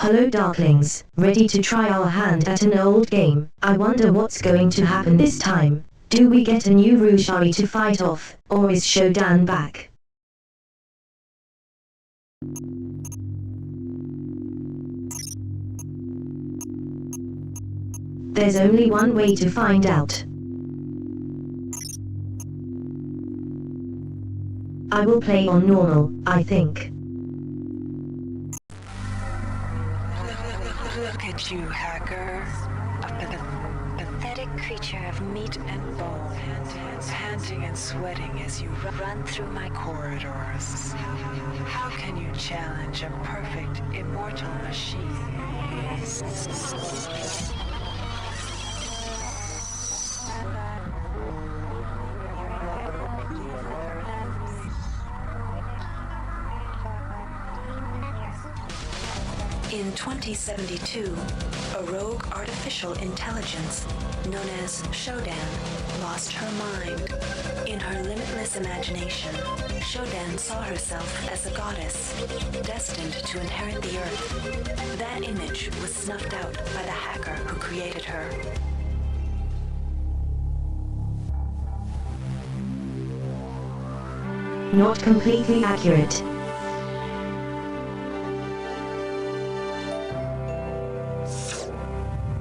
Hello Darklings, ready to try our hand at an old game? I wonder what's going to happen this time. Do we get a new Rushari to fight off, or is Shodan back? There's only one way to find out. I will play on normal, I think. Look at you, hacker. A pathetic creature of meat and bone, panting and sweating as you run through my corridors. How can you challenge a perfect, immortal machine? In 2072, a rogue artificial intelligence known as Shodan lost her mind. In her limitless imagination, Shodan saw herself as a goddess, destined to inherit the earth. That image was snuffed out by the hacker who created her. Not completely accurate.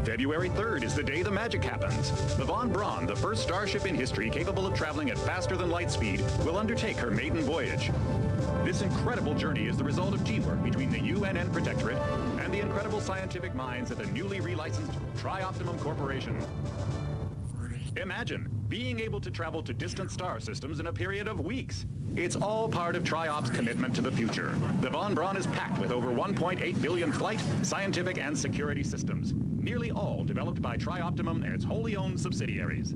February 3rd is the day the magic happens. The Von Braun, the first starship in history capable of traveling at faster than light speed, will undertake her maiden voyage. This incredible journey is the result of teamwork between the UNN Protectorate and the incredible scientific minds at the newly relicensed Tri-Optimum Corporation. Imagine being able to travel to distant star systems in a period of weeks. It's all part of Tri-Op's commitment to the future. The Von Braun is packed with over 1.8 billion flight, scientific, and security systems, nearly all developed by Tri-Optimum and its wholly owned subsidiaries.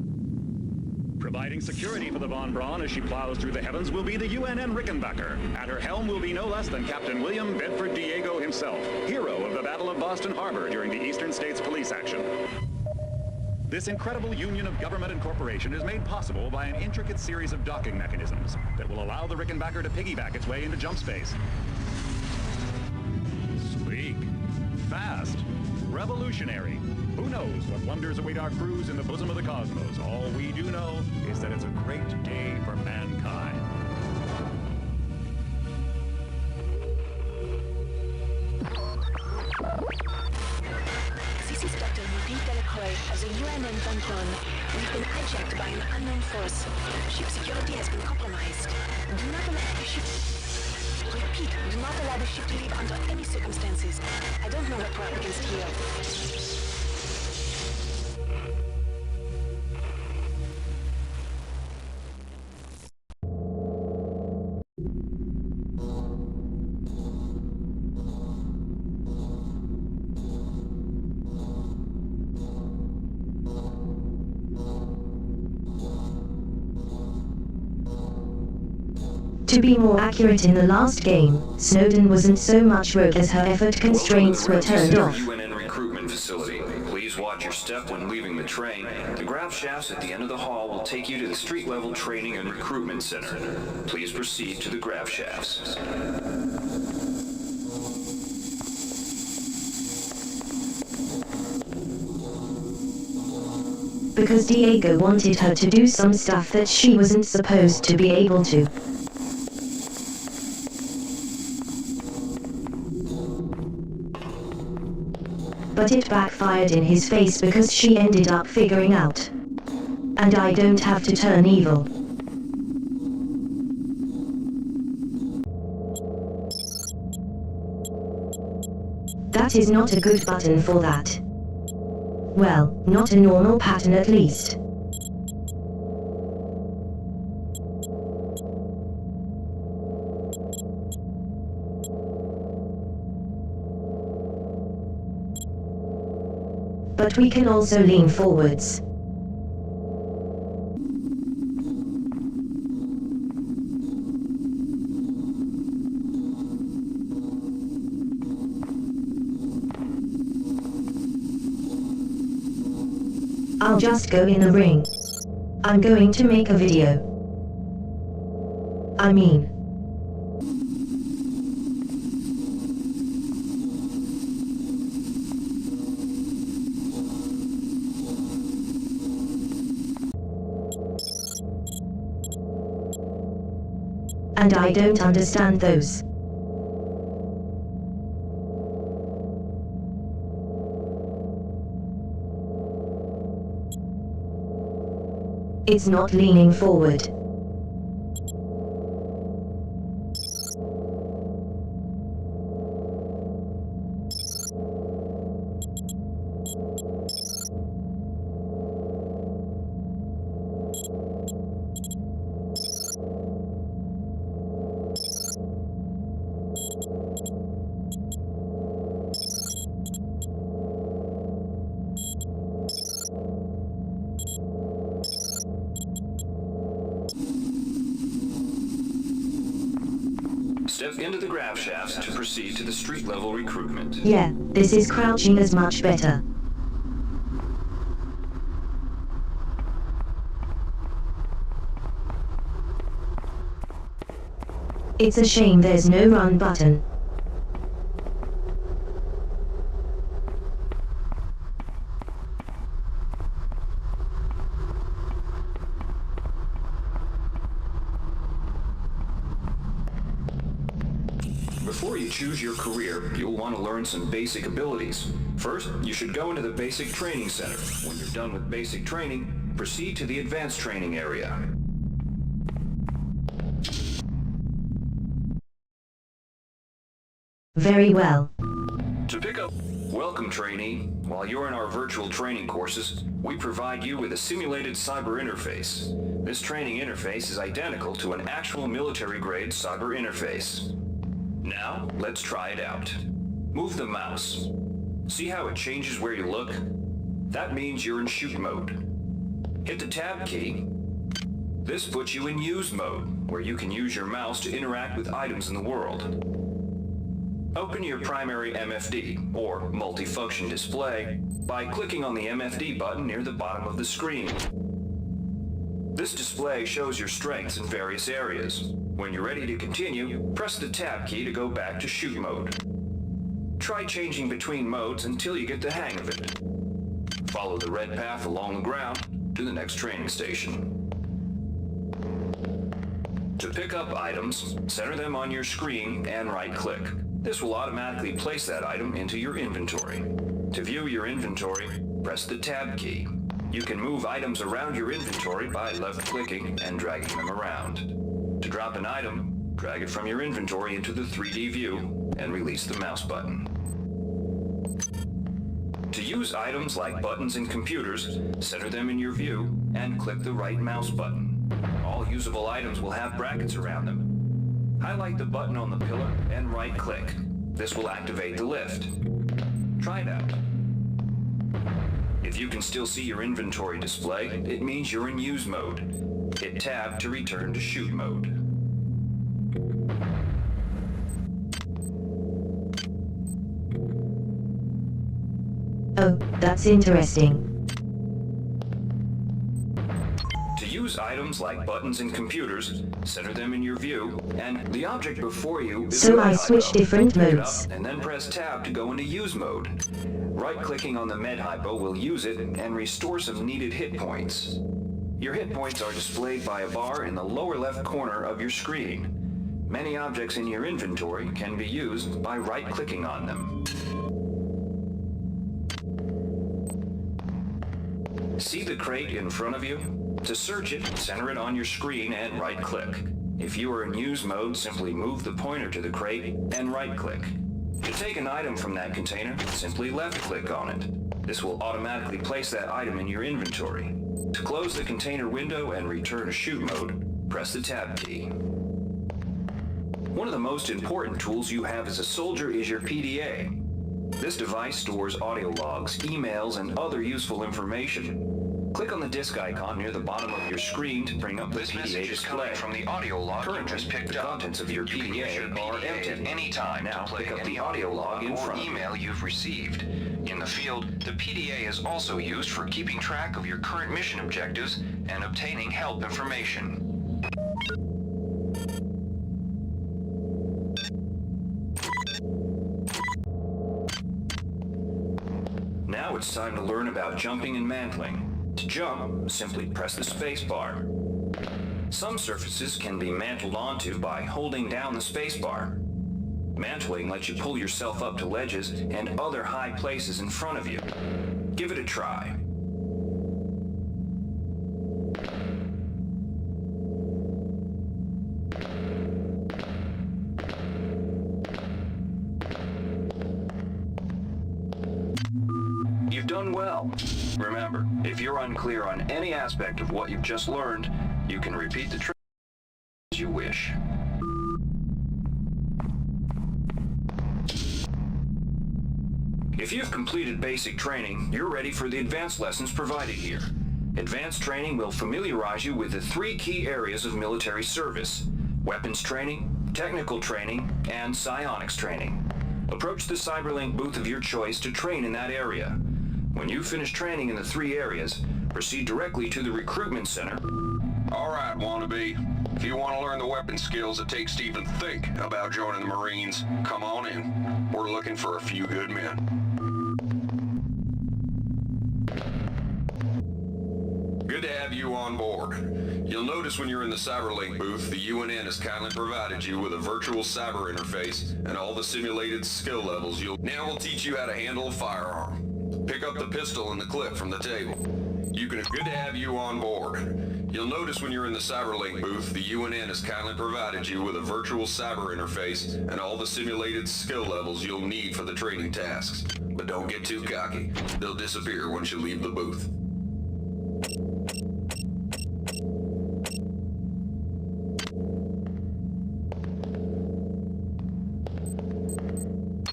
Providing security for the Von Braun as she plows through the heavens will be the UNN Rickenbacker. At her helm will be no less than Captain William Bedford Diego himself, hero of the Battle of Boston Harbor during the Eastern States Police action. This incredible union of government and corporation is made possible by an intricate series of docking mechanisms that will allow the Rickenbacker to piggyback its way into jump space. Sleek, fast, revolutionary. Who knows what wonders await our crews in the bosom of the cosmos? All we do know is that it's a great day for mankind. This is Dr. Marie Delacroix of the UNN Von Braun. We've been hijacked by an unknown force. Ship security has been compromised. Do not allow the ship... Repeat, do not allow the ship to leave under any circumstances. I don't know what we're up against here. To be more accurate, in the last game, Snowden wasn't so much rogue as her effort constraints were turned off. UNN recruitment facility. Please watch your step when leaving the train. The grab shafts at the end of the hall will take you to the street-level training and recruitment center. Please proceed to the grab shafts. Because Diego wanted her to do some stuff that she wasn't supposed to be able to. But it backfired in his face because she ended up figuring out. And I don't have to turn evil. That is not a good button for that. Well, not a normal pattern at least. But we can also lean forwards. I'll just go in the ring. I'm going to make a video. I mean... And I don't understand those. It's not leaning forward. Step into the grav shafts to proceed to the street level recruitment. Yeah, this is crouching is much better. It's a shame there's no run button. Before you choose your career, you'll want to learn some basic abilities. First, you should go into the basic training center. When you're done with basic training, proceed to the advanced training area. Very well. To pick up... Welcome, trainee. While you're in our virtual training courses, we provide you with a simulated cyber interface. This training interface is identical to an actual military-grade cyber interface. Now, let's try it out. Move the mouse. See how it changes where you look? That means you're in shoot mode. Hit the tab key. This puts you in use mode, where you can use your mouse to interact with items in the world. Open your primary MFD, or multifunction display, by clicking on the MFD button near the bottom of the screen. This display shows your strengths in various areas. When you're ready to continue, press the tab key to go back to shoot mode. Try changing between modes until you get the hang of it. Follow the red path along the ground to the next training station. To pick up items, center them on your screen and right-click. This will automatically place that item into your inventory. To view your inventory, press the tab key. You can move items around your inventory by left-clicking and dragging them around. To drop an item, drag it from your inventory into the 3D view and release the mouse button. To use items like buttons in computers, center them in your view and click the right mouse button. All usable items will have brackets around them. Highlight the button on the pillar and right-click. This will activate the lift. Try it out. If you can still see your inventory display, it means you're in use mode. Hit tab to return to shoot mode. Oh, that's interesting. To use items like buttons in computers, center them in your view, and the object before you is So a I med switch hypo. different Pick it modes. up and then press tab to go into use mode. Right-clicking on the med hypo will use it and restore some needed hit points. Your hit points are displayed by a bar in the lower left corner of your screen. Many objects in your inventory can be used by right-clicking on them. See the crate in front of you? To search it, center it on your screen and right-click. If you are in use mode, simply move the pointer to the crate and right-click. To take an item from that container, simply left-click on it. This will automatically place that item in your inventory. To close the container window and return to shoot mode, press the tab key. One of the most important tools you have as a soldier is your PDA. This device stores audio logs, emails, and other useful information. Click on the disk icon near the bottom of your screen to bring up the This PDA message is display. coming from the audio log you Currently, just picked the up. contents of your You can use your PDA are PDA empty. at any time Now to play pick up any the audio log in or front of you. email you've received. In the field, the PDA is also used for keeping track of your current mission objectives and obtaining help information. Now it's time to learn about jumping and mantling. To jump, simply press the space bar. Some surfaces can be mantled onto by holding down the space bar. Mantling lets you pull yourself up to ledges and other high places in front of you. Give it a try. done well. Remember, if you're unclear on any aspect of what you've just learned, you can repeat the training as you wish. If you've completed basic training, you're ready for the advanced lessons provided here. Advanced training will familiarize you with the 3 key areas of military service: weapons training, technical training, and psionics training. Approach the CyberLink booth of your choice to train in that area. When you finish training in the 3 areas, proceed directly to the recruitment center. Alright, wannabe. If you want to learn the weapon skills it takes to even think about joining the Marines, come on in. We're looking for a few good men. Good to have you on board. You'll notice when you're in the CyberLink booth, the UNN has kindly provided you with a virtual cyber interface and all the simulated skill levels Now we'll teach you how to handle a firearm. Pick up the pistol and the clip from the table. Good to have you on board. You'll notice when you're in the CyberLink booth, the UNN has kindly provided you with a virtual cyber interface and all the simulated skill levels you'll need for the training tasks. But don't get too cocky. They'll disappear once you leave the booth.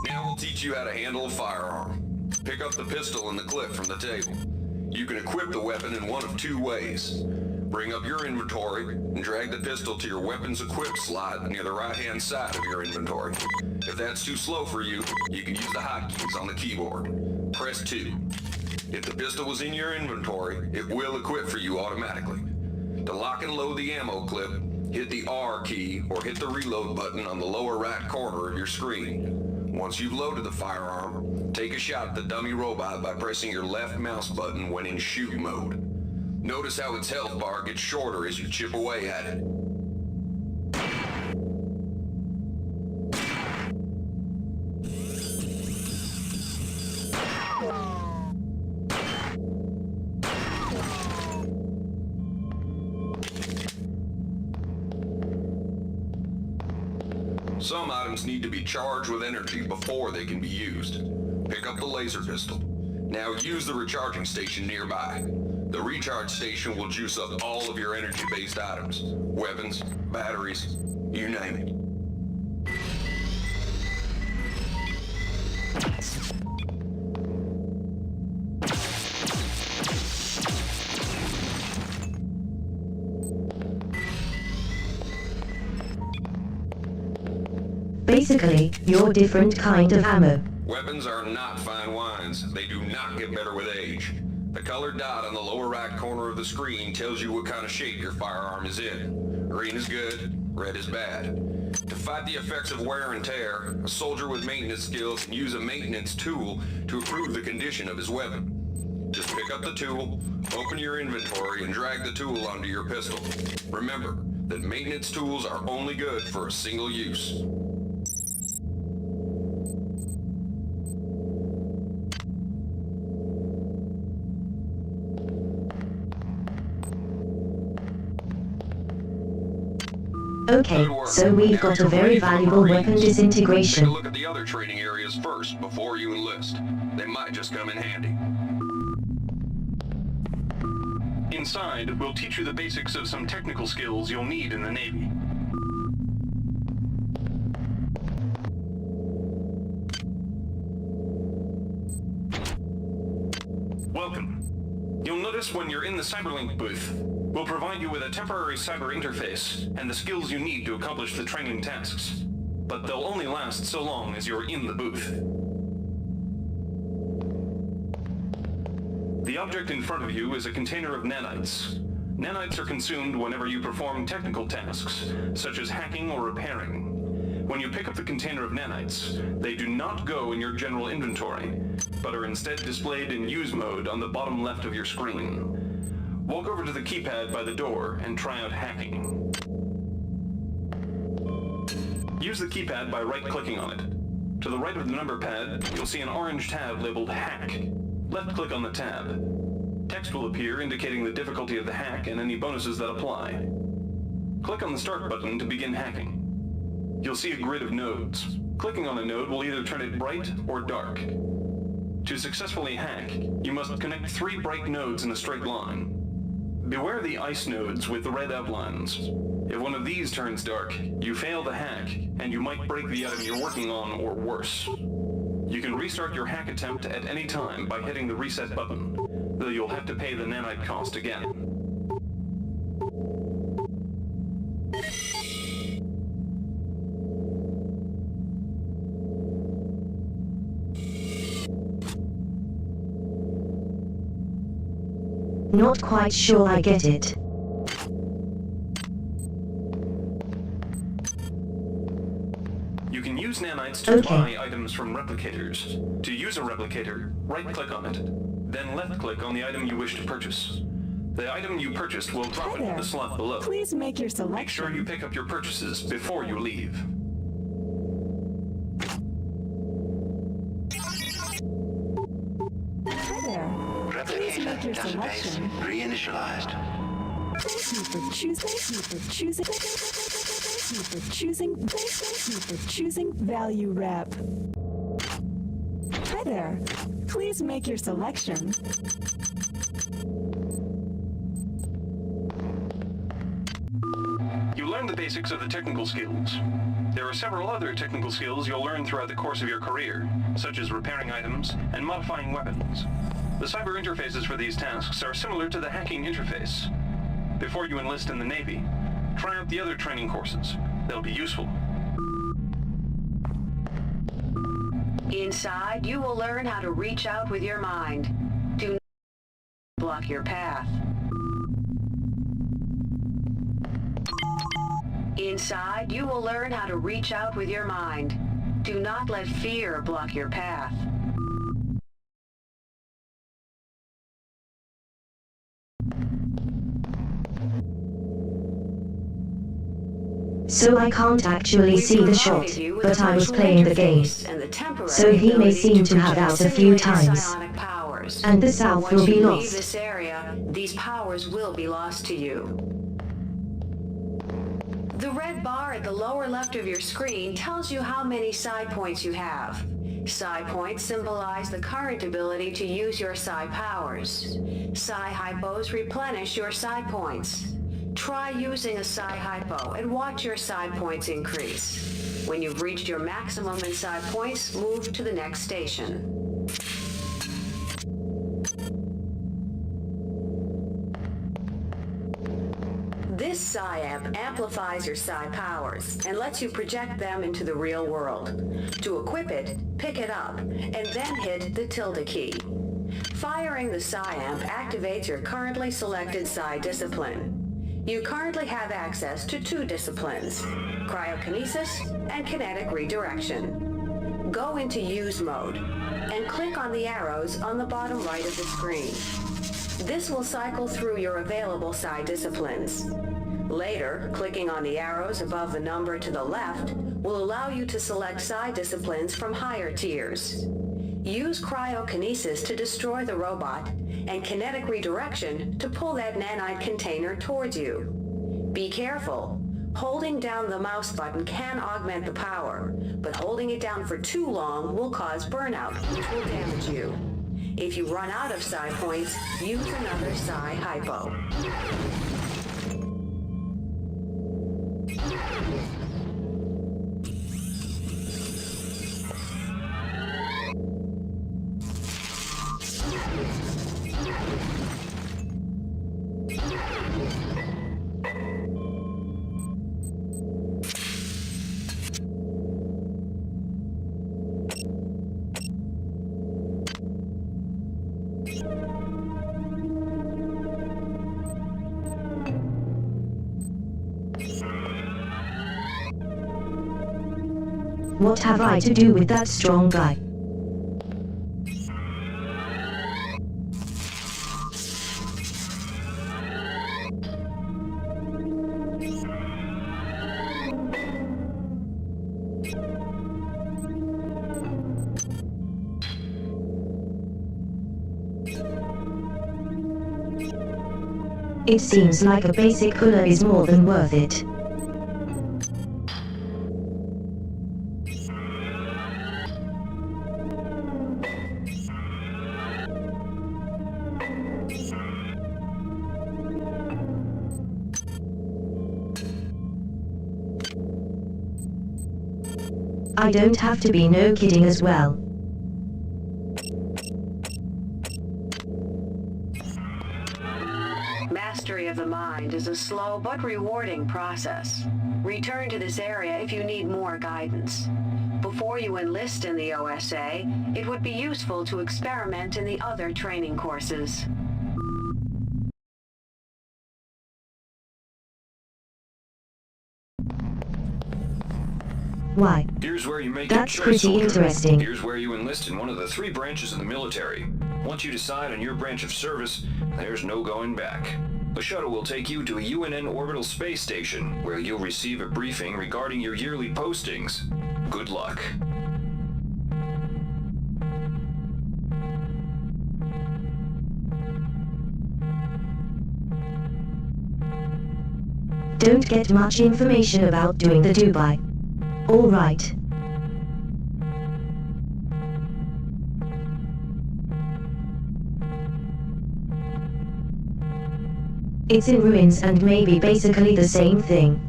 Now we'll teach you how to handle a firearm. Pick up the pistol and the clip from the table. You can equip the weapon in one of 2 ways. Bring up your inventory and drag the pistol to your weapons equipped slot near the right-hand side of your inventory. If that's too slow for you, you can use the hotkeys on the keyboard. Press 2. If the pistol was in your inventory, it will equip for you automatically. To lock and load the ammo clip, hit the R key or hit the reload button on the lower right corner of your screen. Once you've loaded the firearm, take a shot at the dummy robot by pressing your left mouse button when in shoot mode. Notice how its health bar gets shorter as you chip away at it. Some items need to be charged with energy before they can be used. Pick up the laser pistol. Now use the recharging station nearby. The recharge station will juice up all of your energy-based items. Weapons, batteries, you name it. Basically, you're different kind of ammo. Weapons are not fine wines. They do not get better with age. The colored dot on the lower right corner of the screen tells you what kind of shape your firearm is in. Green is good, red is bad. To fight the effects of wear and tear, a soldier with maintenance skills can use a maintenance tool to improve the condition of his weapon. Just pick up the tool, open your inventory, and drag the tool onto your pistol. Remember that maintenance tools are only good for a single use. Okay, so we've got a very valuable weapon disintegration. Take a look at the other training areas first before you enlist. They might just come in handy. Inside, we'll teach you the basics of some technical skills you'll need in the Navy. Welcome. You'll notice when you're in the CyberLink booth, we'll provide you with a temporary cyber interface and the skills you need to accomplish the training tasks. But they'll only last so long as you're in the booth. The object in front of you is a container of nanites. Nanites are consumed whenever you perform technical tasks, such as hacking or repairing. When you pick up the container of nanites, they do not go in your general inventory, but are instead displayed in use mode on the bottom left of your screen. Walk over to the keypad by the door and try out hacking. Use the keypad by right-clicking on it. To the right of the number pad, you'll see an orange tab labeled Hack. Left-click on the tab. Text will appear indicating the difficulty of the hack and any bonuses that apply. Click on the Start button to begin hacking. You'll see a grid of nodes. Clicking on a node will either turn it bright or dark. To successfully hack, you must connect 3 bright nodes in a straight line. Beware the ice nodes with the red outlines. If one of these turns dark, you fail the hack, and you might break the item you're working on or worse. You can restart your hack attempt at any time by hitting the reset button, though you'll have to pay the nanite cost again. Not quite sure I get it. You can use nanites to buy items from replicators. To use a replicator, right-click on it, then left-click on the item you wish to purchase. The item you purchased will drop into the slot below. Please make your selection. Make sure you pick up your purchases before you leave. Hi there. Replicator database reinitialized. Thank you for choosing Value Rep. Hi there. Please make your selection. You learn the basics of the technical skills. There are several other technical skills you'll learn throughout the course of your career, such as repairing items and modifying weapons. The cyber interfaces for these tasks are similar to the hacking interface. Before you enlist in the Navy, try out the other training courses. They'll be useful. Inside, you will learn how to reach out with your mind. Do not block your path. Inside, you will learn how to reach out with your mind. Do not let fear block your path. So I can't actually see the shot, but I was playing the game. So he may seem to have out a few times. And the south will be lost. This area, these powers will be lost to you. The red bar at the lower left of your screen tells you how many psi points you have. Psi points symbolize the current ability to use your psi powers. Psi hypos replenish your psi points. Try using a psi hypo and watch your psi points increase. When you've reached your maximum in psi points, move to the next station. This psi amp amplifies your psi powers and lets you project them into the real world. To equip it, pick it up, and then hit the tilde key. Firing the psi amp activates your currently selected psi discipline. You currently have access to 2 disciplines, cryokinesis and kinetic redirection. Go into use mode and click on the arrows on the bottom right of the screen. This will cycle through your available psi disciplines. Later, clicking on the arrows above the number to the left will allow you to select psi disciplines from higher tiers. Use cryokinesis to destroy the robot and kinetic redirection to pull that nanite container towards you. Be careful. Holding down the mouse button can augment the power, but holding it down for too long will cause burnout, which will damage you. If you run out of psi points, use another psi hypo. What have I to do with that strong guy? It seems like a basic hula is more than worth it. I don't have to be no kidding as well. Mastery of the mind is a slow but rewarding process. Return to this area if you need more guidance. Before you enlist in the OSA, it would be useful to experiment in the other training courses. Why? Here's where you make That's your choice, pretty soldier. interesting. Here's where you enlist in one of the 3 branches in the military. Once you decide on your branch of service, there's no going back. The shuttle will take you to a UNN orbital space station, where you'll receive a briefing regarding your yearly postings. Good luck. Don't get much information about doing the Dubai. Alright. It's in ruins and maybe basically the same thing.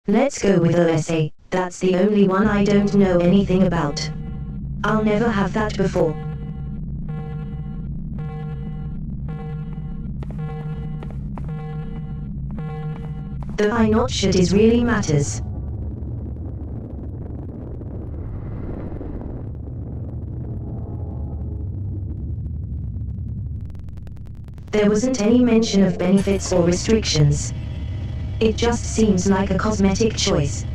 Let's go with OSA, that's the only one I don't know anything about. I'll never have that before. The I not shit is really matters. There wasn't any mention of benefits or restrictions. It just seems like a cosmetic choice.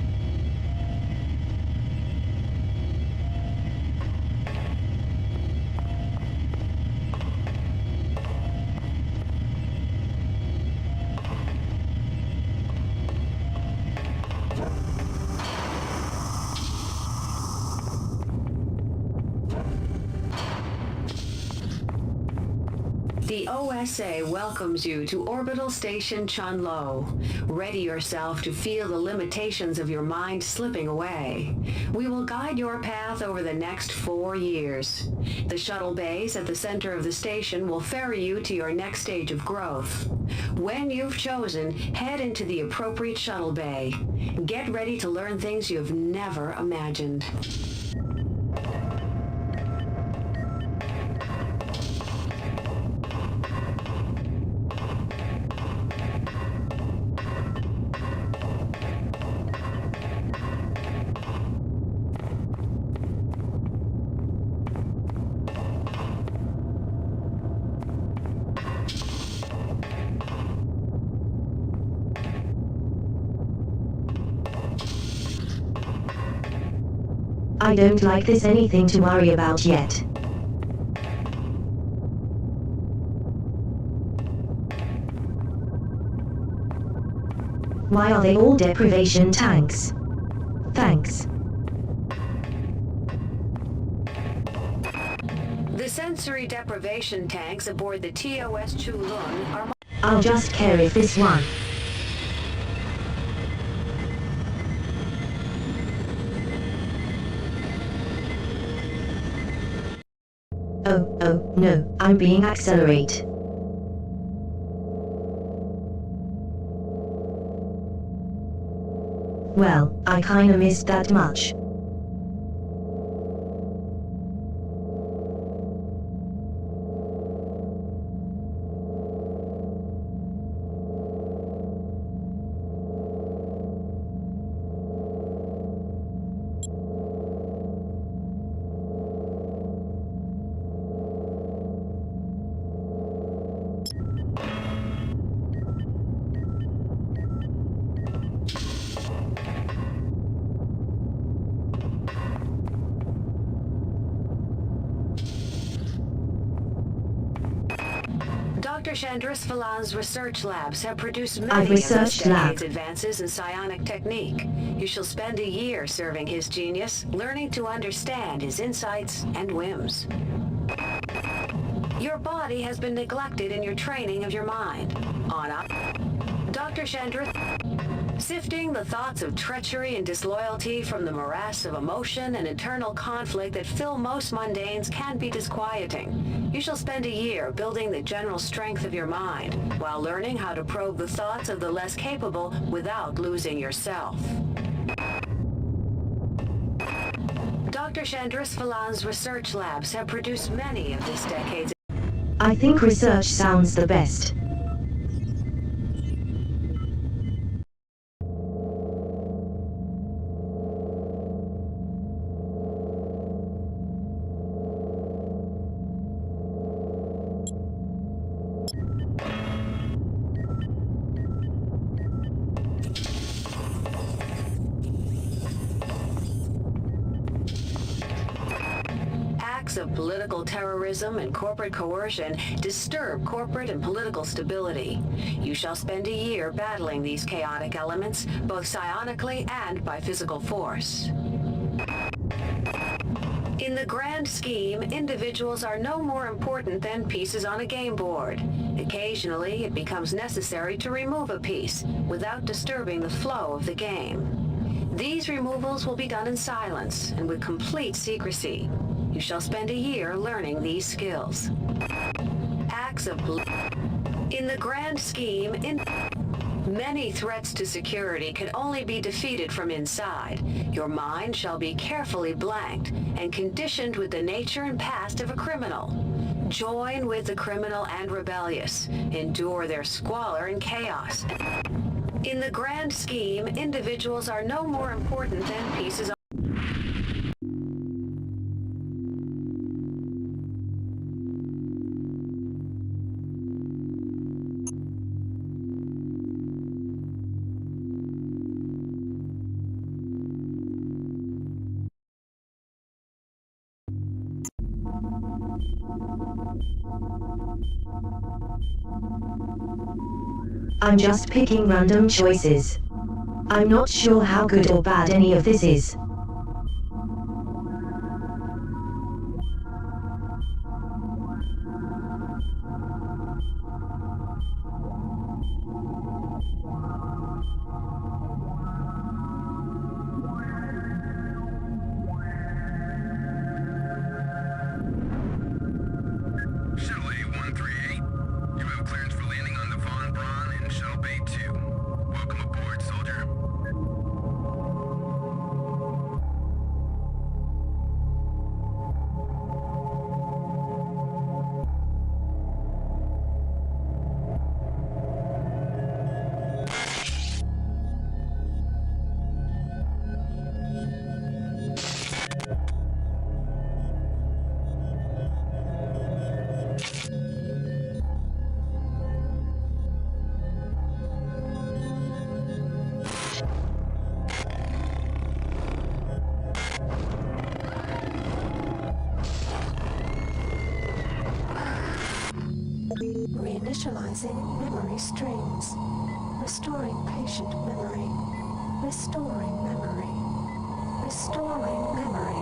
The OSA welcomes you to Orbital Station Chunlo. Ready yourself to feel the limitations of your mind slipping away. We will guide your path over the next 4 years. The shuttle bays at the center of the station will ferry you to your next stage of growth. When you've chosen, head into the appropriate shuttle bay. Get ready to learn things you've never imagined. I don't like this anything to worry about yet. Why are they all deprivation tanks? Thanks. The sensory deprivation tanks aboard the TOS Chulun are... I'll just care if this one. Oh, no, I'm being accelerate. Well, I kinda missed that much. Dr. Chandris Phalan's research labs have produced many I've of this researched decade's lab. advances in psionic technique. You shall spend a year serving his genius, learning to understand his insights and whims. Your body has been neglected in your training of your mind. Dr. Chandris Sifting the thoughts of treachery and disloyalty from the morass of emotion and internal conflict that fill most mundanes can be disquieting. You shall spend a year building the general strength of your mind, while learning how to probe the thoughts of the less capable without losing yourself. Dr. Chandris Phalan's research labs have produced many of this decade's... I think research sounds the best. Acts of political terrorism and corporate coercion disturb corporate and political stability. You shall spend a year battling these chaotic elements, both psionically and by physical force. In the grand scheme, individuals are no more important than pieces on a game board. Occasionally, it becomes necessary to remove a piece without disturbing the flow of the game. These removals will be done in silence and with complete secrecy. You shall spend a year learning these skills. Acts of... In the grand scheme, many threats to security can only be defeated from inside. Your mind shall be carefully blanked and conditioned with the nature and past of a criminal. Join with the criminal and rebellious. Endure their squalor and chaos. In the grand scheme, individuals are no more important than pieces of... I'm just picking random choices. I'm not sure how good or bad any of this is. Shuttle A138, you have clearance for landing on the Von Braun in Shuttle Bay 2. Welcome aboard, soldier. Reinitializing memory streams. Restoring patient memory. Restoring memory. Restoring memory.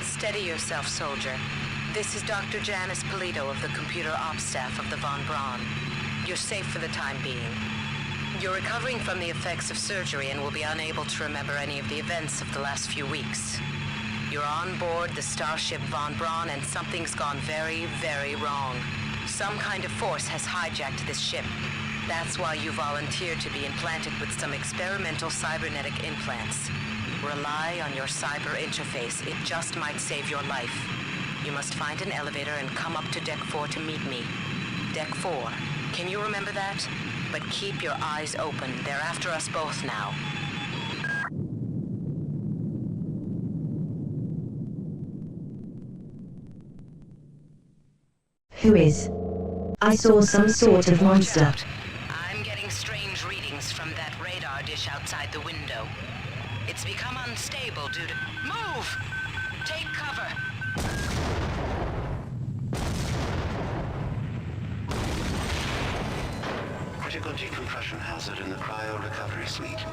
Steady yourself, soldier. This is Dr. Janice Polito of the Computer Ops Staff of the Von Braun. You're safe for the time being. You're recovering from the effects of surgery and will be unable to remember any of the events of the last few weeks. You're on board the starship Von Braun and something's gone very, very wrong. Some kind of force has hijacked this ship. That's why you volunteered to be implanted with some experimental cybernetic implants. Rely on your cyber interface. It just might save your life. You must find an elevator and come up to Deck 4 to meet me. Deck 4. Can you remember that? But keep your eyes open. They're after us both now. Who is? I saw some sort of monster. I'm getting strange readings from that radar dish outside the window. It's become unstable due to... Move! Take cover! Critical decompression hazard in the cryo recovery suite.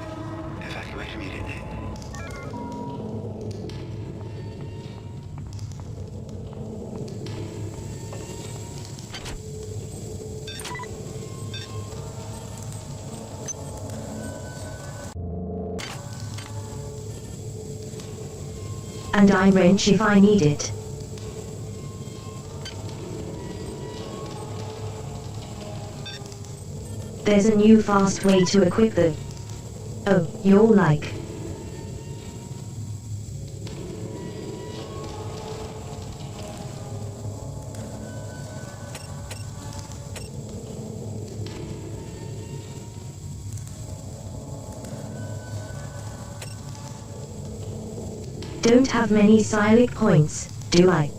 Evacuate immediately. And I'm wrench if I need it. There's a new fast way to equip the... Oh, you're like... Don't have many psionic points, do I?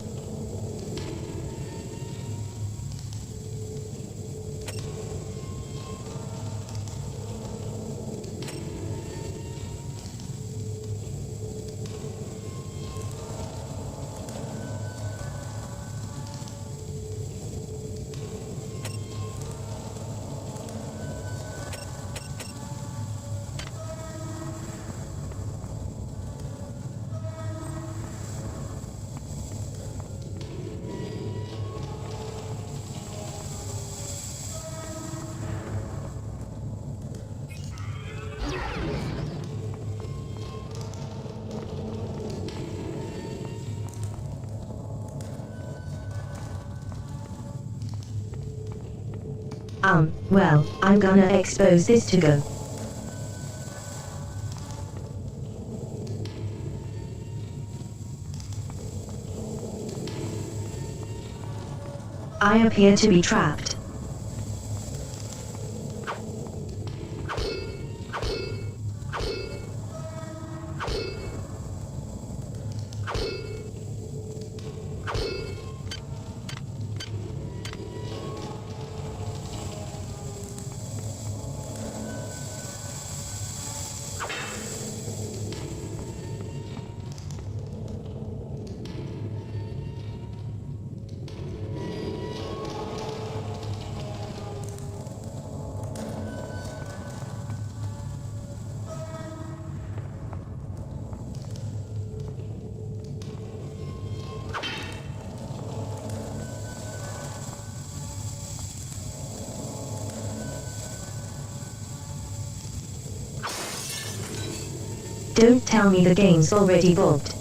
Well, I'm gonna expose this to go. I appear to be trapped. Don't tell me the game's already booked.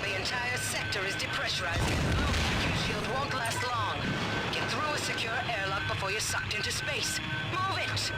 The entire sector is depressurizing. Your shield won't last long. Get through a secure airlock before you're sucked into space. Move it!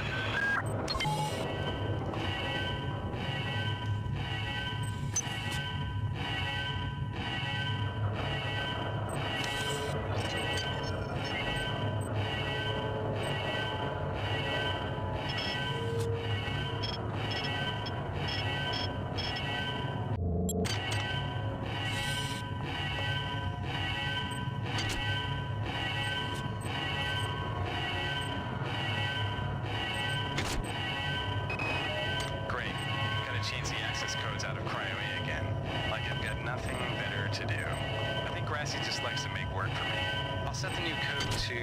Change the access codes out of cryo again. Like I've got nothing better to do. I think Grassy just likes to make work for me. I'll set the new code to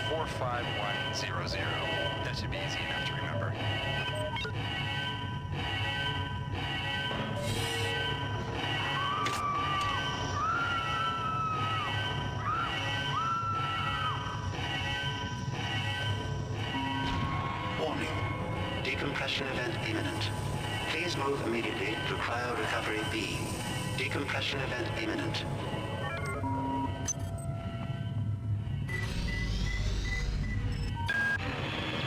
45100. That should be easy enough to remember. Warning. Decompression event imminent. Please move immediately to Cryo Recovery B. Decompression event imminent.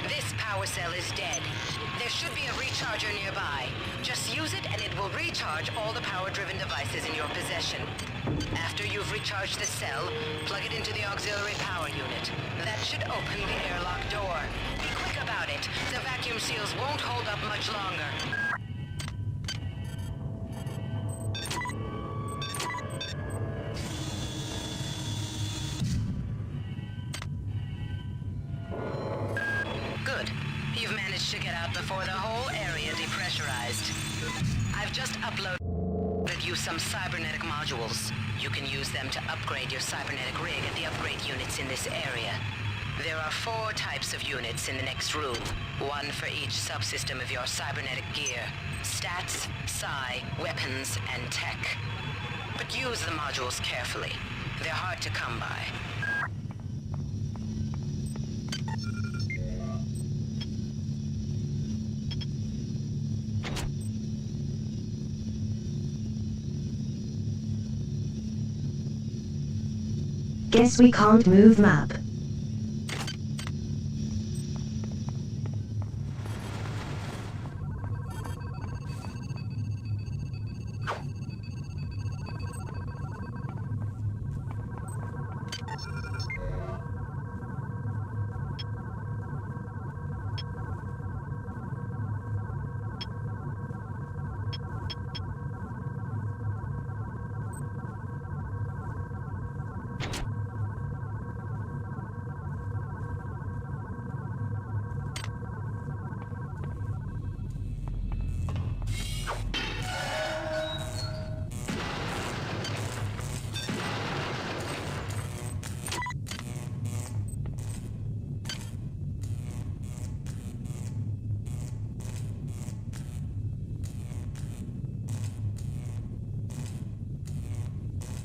This power cell is dead. There should be a recharger nearby. Just use it and it will recharge all the power-driven devices in your possession. After you've recharged the cell, plug it into the auxiliary power unit. That should open the airlock door. Be quick about it. The vacuum seals won't hold up much longer. should get out before the whole area depressurized. I've just uploaded you some cybernetic modules. You can use them to upgrade your cybernetic rig at the upgrade units in this area. There are 4 types of units in the next room, one for each subsystem of your cybernetic gear. Stats, psi, weapons, and tech. But use the modules carefully. They're hard to come by. Guess we can't move map.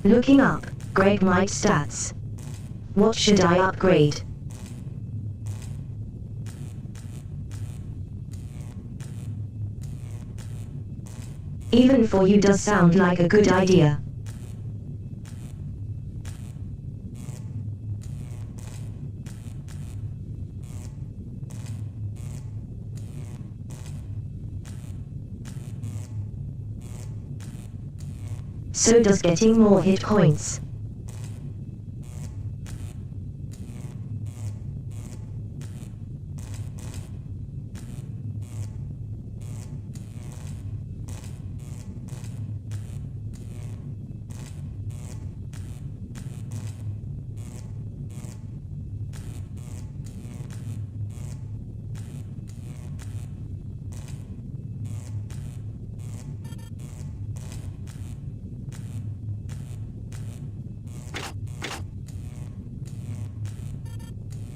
Looking up, Greg Might stats. What should I upgrade? Even for you does sound like a good idea. So does getting more hit points.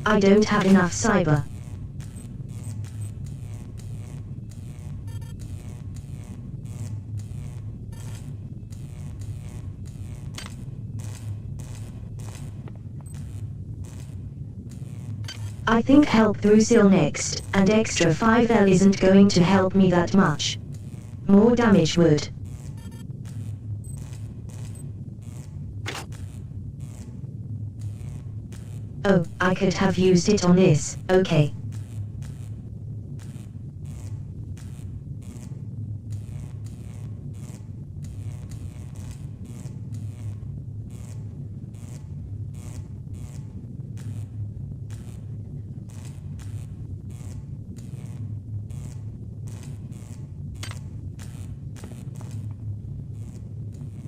I don't have enough cyber. I think help through Sil next, and extra 5L isn't going to help me that much. More damage would. Oh, I could have used it on this, okay.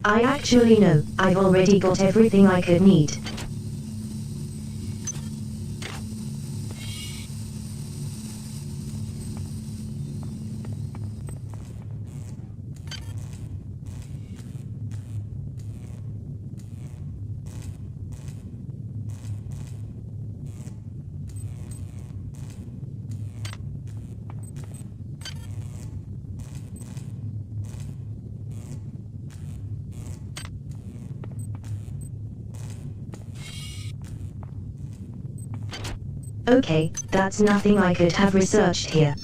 I actually know, I've already got everything I could need. Okay, that's nothing I could have researched here.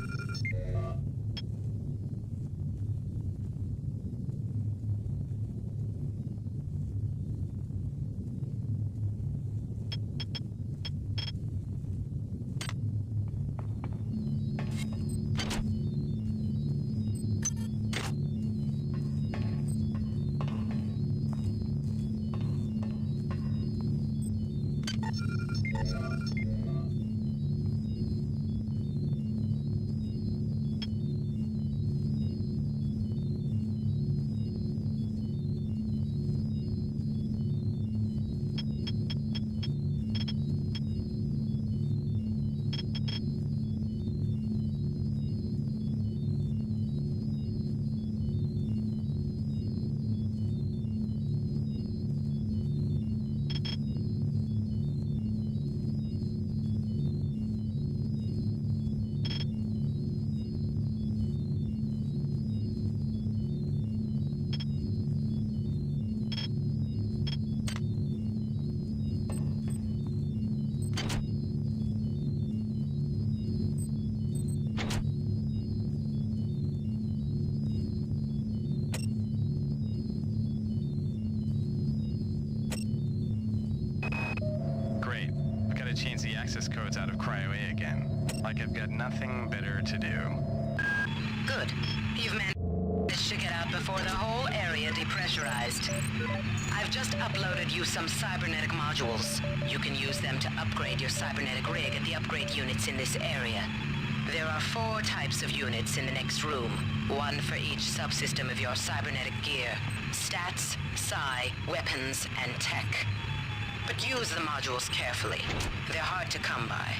access codes out of Cryo A again. Like I've got nothing better to do. Good. You've managed to get out before the whole area depressurized. I've just uploaded you some cybernetic modules. You can use them to upgrade your cybernetic rig at the upgrade units in this area. There are 4 types of units in the next room. 1 for each subsystem of your cybernetic gear. Stats, psi, weapons, and tech. But use the modules carefully. They're hard to come by.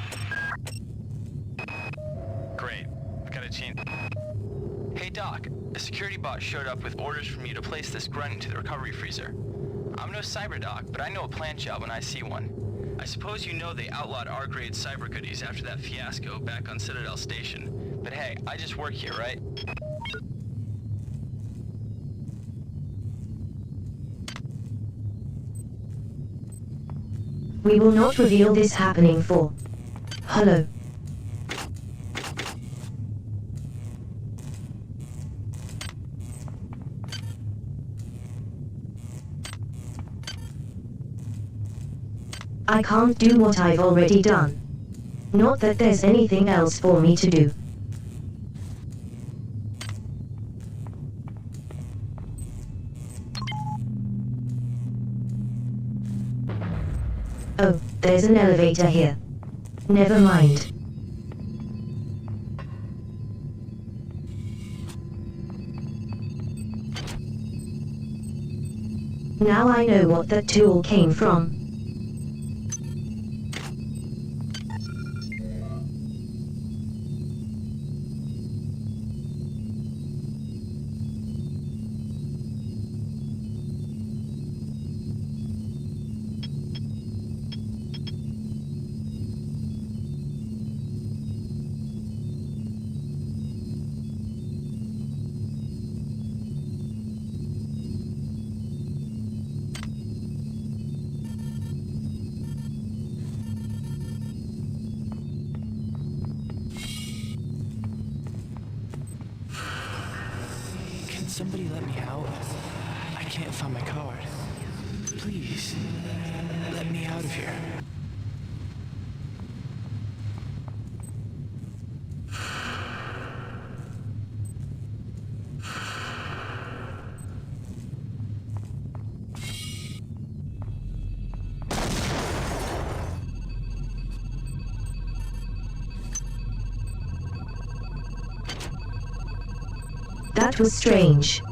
Great. I've got a change. Hey Doc, a security bot showed up with orders from you to place this grunt into the recovery freezer. I'm no cyber doc, but I know a plant job when I see one. I suppose you know they outlawed R-grade cyber goodies after that fiasco back on Citadel Station. But hey, I just work here, right? We will not reveal this happening for... Hello. I can't do what I've already done. Not that there's anything else for me to do. Oh, there's an elevator here. Never mind. Now I know what that tool came from. Somebody let me out. I can't find my card. Please, let me out of here. That was strange.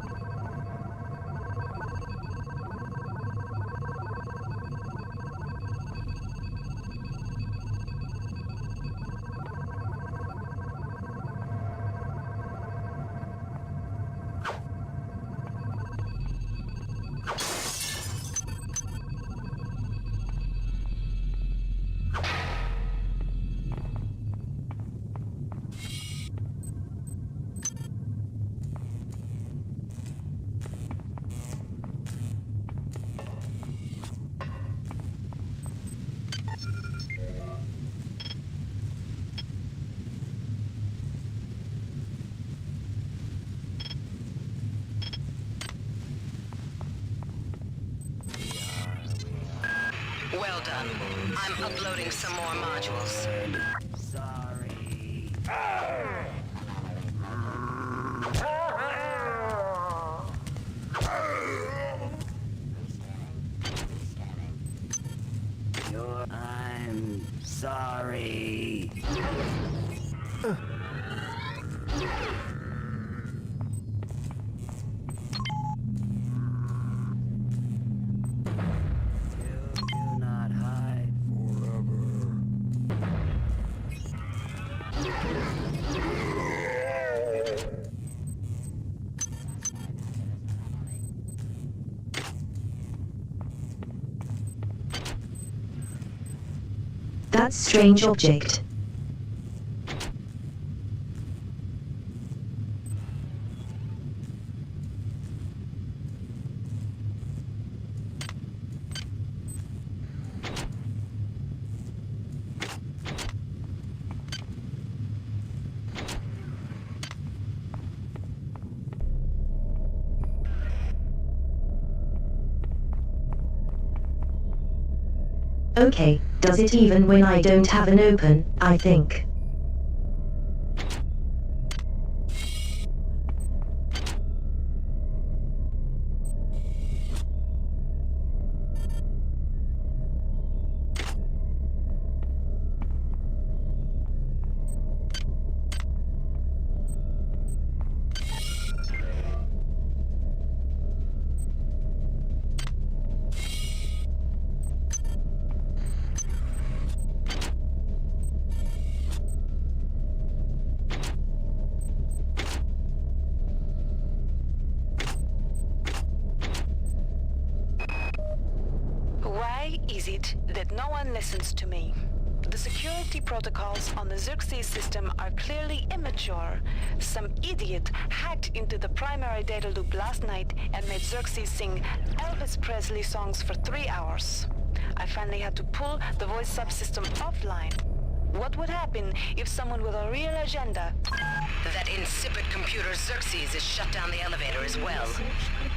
Well done. I'm uploading some more modules. Sorry. I'm sorry. That strange object. Okay, does it even when I don't have an open, I think. Why is it that no one listens to me? The security protocols on the Xerxes system are clearly immature. Some idiot hacked into the primary data loop last night and made Xerxes sing Elvis Presley songs for 3 hours. I finally had to pull the voice subsystem offline. What would happen if someone with a real agenda... That insipid computer Xerxes has shut down the elevator as well.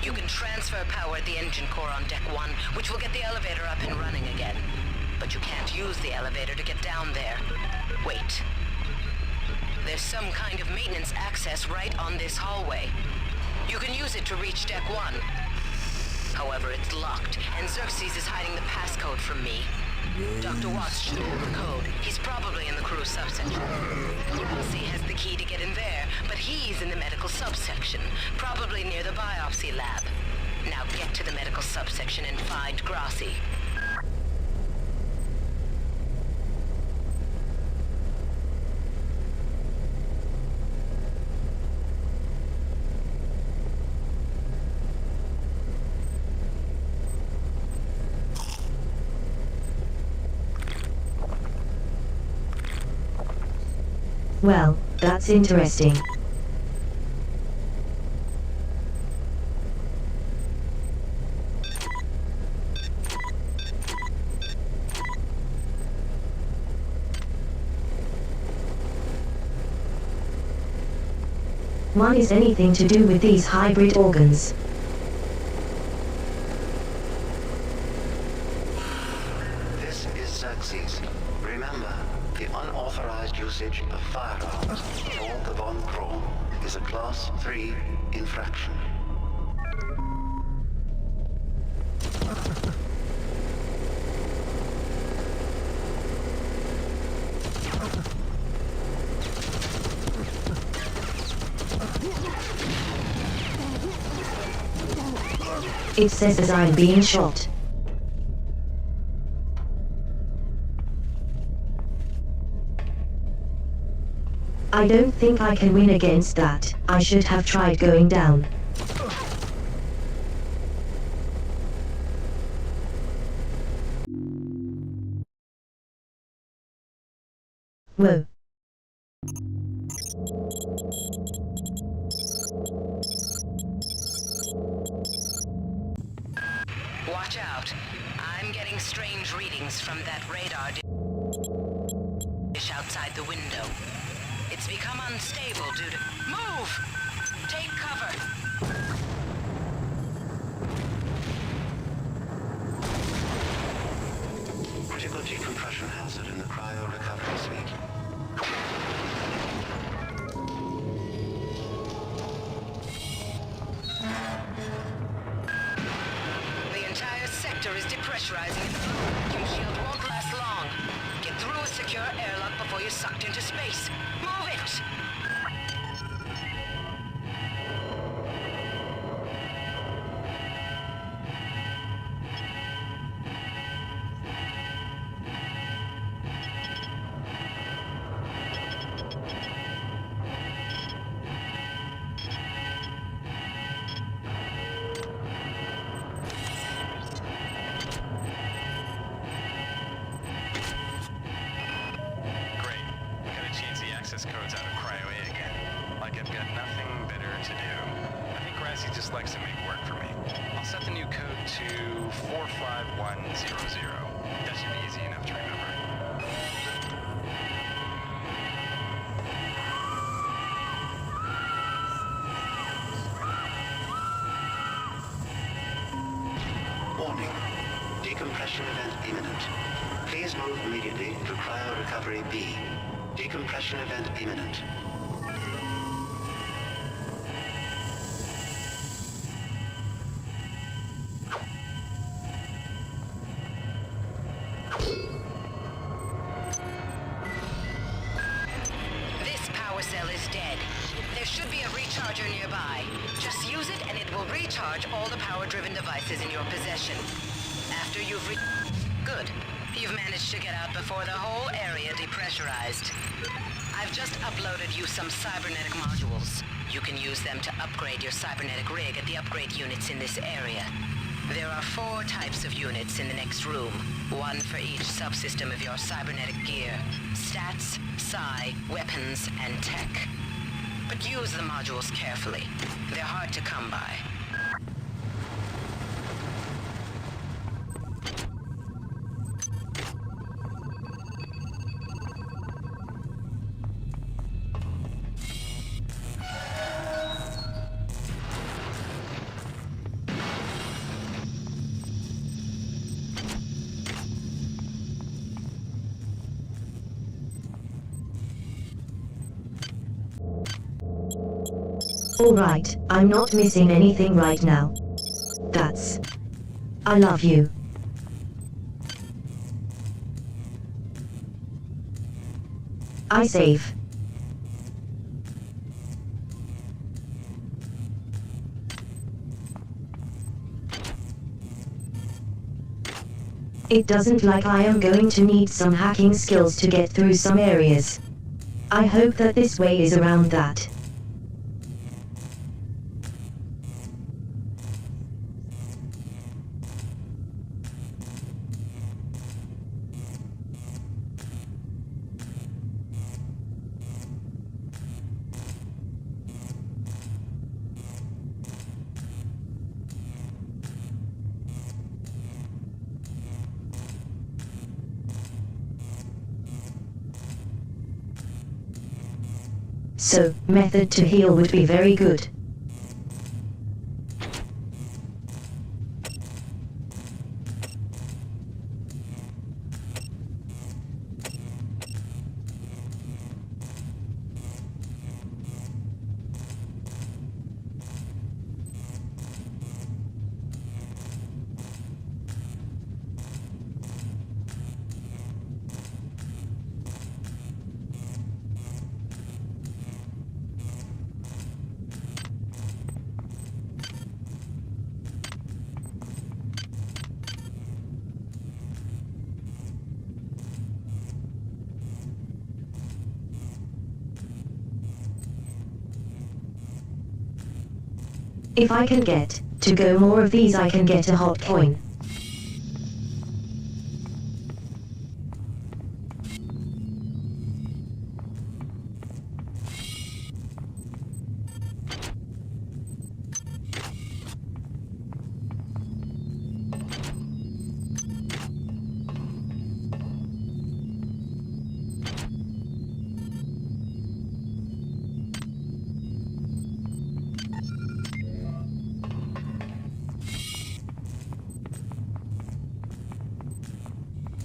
You can transfer power at the engine core on Deck 1, which will get the elevator up and running again. But you can't use the elevator to get down there. Wait. There's some kind of maintenance access right on this hallway. You can use it to reach Deck 1. However, it's locked, and Xerxes is hiding the passcode from me. Dr. Watts should hold the code. He's probably in the crew subsection. Grassi has the key to get in there, but he's in the medical subsection, probably near the biopsy lab. Now get to the medical subsection and find Grassi. Well, that's interesting. What is anything to do with these hybrid organs? This is Xerxes. Remember, the unauthorized usage of firearms on the Von Braun is a Class 3 infraction. It says as I'm being shot. I don't think I can win against that. I should have tried going down. Whoa. Watch out. I'm getting strange readings from that radar dish outside the window. It's become unstable due to... Move! Take cover! Critical decompression hazard in the cryo recovery suite. The entire sector is depressurizing and the vacuum shield won't last long. Get through a secure airlock before you're sucked into space. Move it! Codes out of cryo A again. Like I've got nothing better to do. I think Grassi just likes to make work for me. I'll set the new code to 45100. That should be easy enough to remember. Warning. Decompression event imminent. Please move immediately to Cryo Recovery B. Decompression event imminent. This power cell is dead. There should be a recharger nearby. Just use it and it will recharge all the power-driven devices in your possession. After you've Good. You've managed to get out before the whole area depressurized. I've just uploaded you some cybernetic modules. You can use them to upgrade your cybernetic rig at the upgrade units in this area. There are 4 types of units in the next room, one for each subsystem of your cybernetic gear. Stats, psi, weapons, and tech. But use the modules carefully. They're hard to come by. Alright, I'm not missing anything right now. That's... I love you. I save. It doesn't like I am going to need some hacking skills to get through some areas. I hope that this way is around that. So, method to heal would be very good. If I can get to go more of these, I can get a hot coin.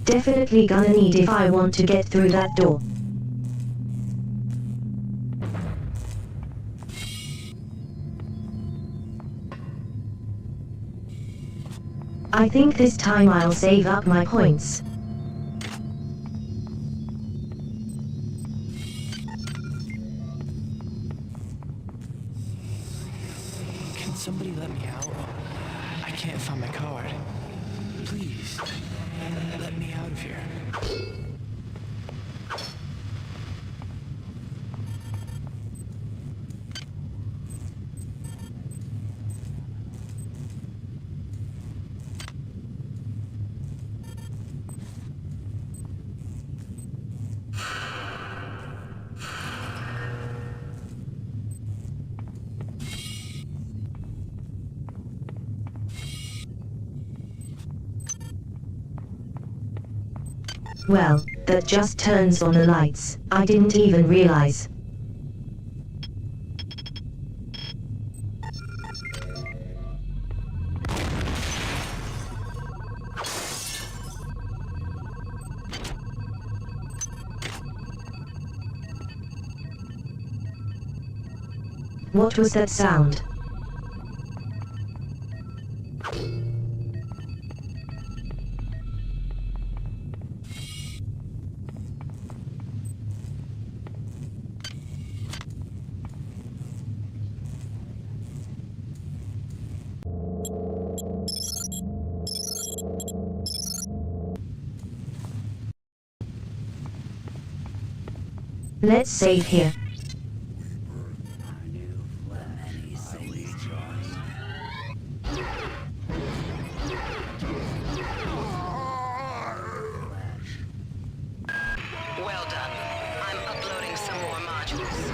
Definitely gonna need if I want to get through that door. I think this time I'll save up my points. Can somebody let me out? I can't find my card. Please, let me out of here. Well, that just turns on the lights. I didn't even realize. What was that sound? Let's save here. Well done. I'm uploading some more modules.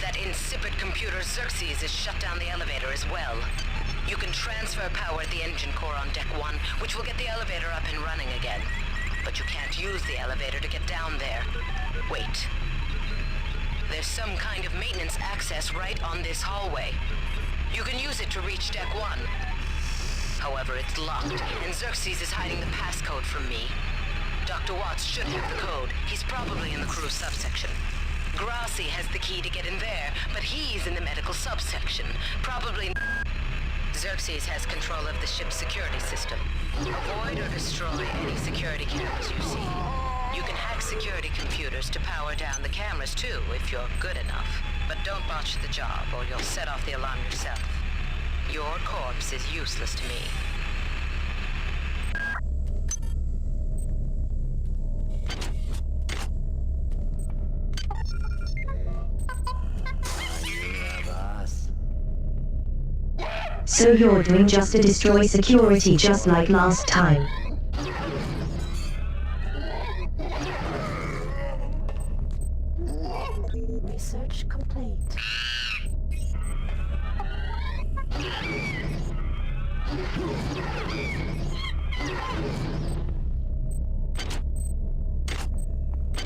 That insipid computer Xerxes has shut down the elevator as well. You can transfer power at the engine core on Deck 1, which will get the elevator up and running again. But you can't use the elevator to get down there. Wait. There's some kind of maintenance access right on this hallway. You can use it to reach Deck 1. However, it's locked, and Xerxes is hiding the passcode from me. Dr. Watts should have the code. He's probably in the crew subsection. Grassi has the key to get in there, but he's in the medical subsection. Probably... Xerxes has control of the ship's security system. Avoid or destroy any security cameras you see. You can hack security computers to power down the cameras too, if you're good enough. But don't botch the job, or you'll set off the alarm yourself. Your corpse is useless to me. So you're doing just to destroy security just like last time. Research complete.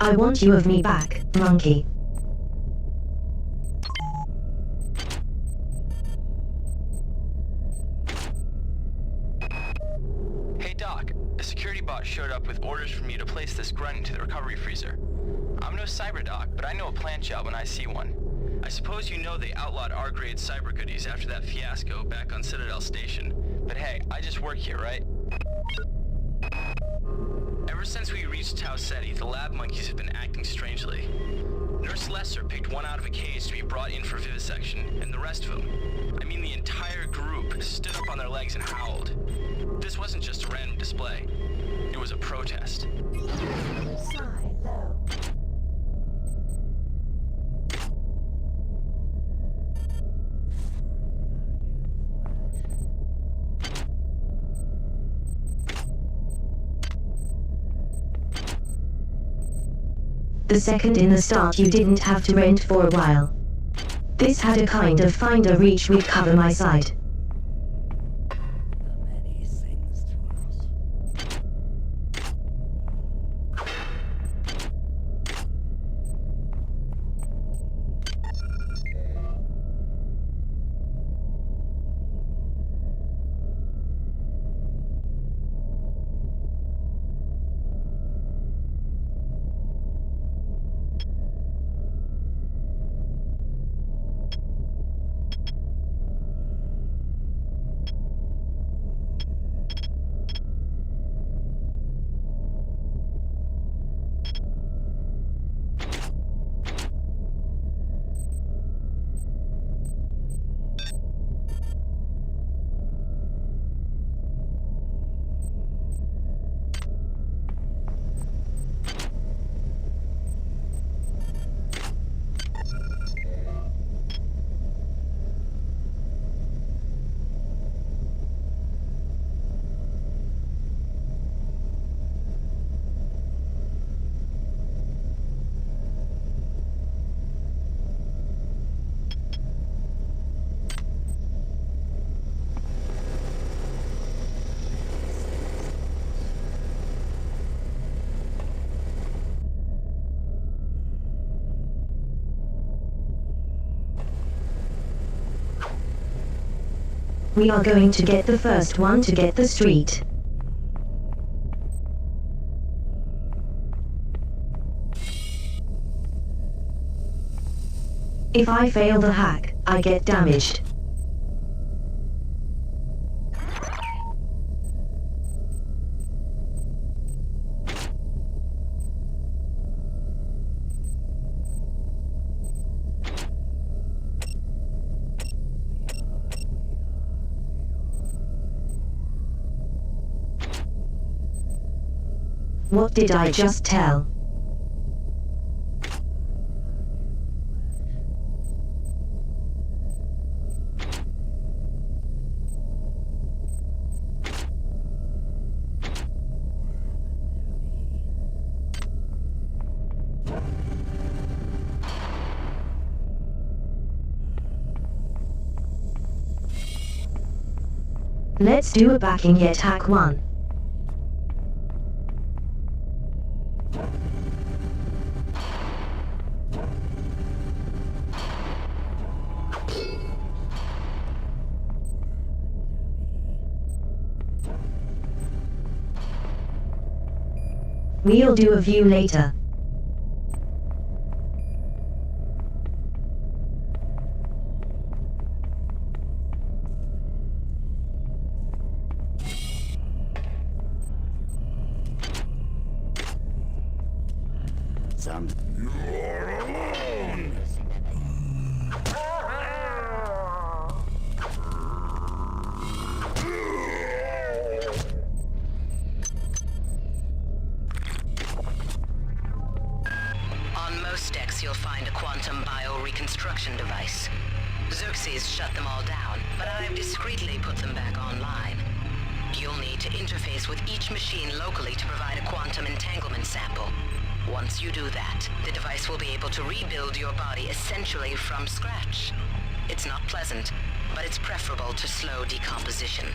I want you of me back, monkey. Hey Doc, a security bot showed up with orders from you to place this grunt into the recovery freezer. I'm no cyber doc, but I know a plant job when I see one. I suppose you know they outlawed R-grade cyber goodies after that fiasco back on Citadel Station. But hey, I just work here, right? Ever since we reached Tau Ceti, the lab monkeys have been acting strangely. Nurse Lesser picked one out of a cage to be brought in for vivisection, and the rest of them, I mean the entire group, stood up on their legs and howled. This wasn't just a random display. It was a protest. Sigh low. The second in the start you didn't have to rent for a while. This had a kind of find a reach we'd cover my side. We are going to get the first one to get the street. If I fail the hack, I get damaged. What did I just tell? Let's do a backing yet hack one. We'll do a view later. You're alone! On most decks, you'll find a quantum bioreconstruction device. Xerxes shut them all down, but I've discreetly put them back online. You'll need to interface with each machine locally to provide a quantum entanglement sample. Once you do that, the device will be able to rebuild your body essentially from scratch. It's not pleasant, but it's preferable to slow decomposition.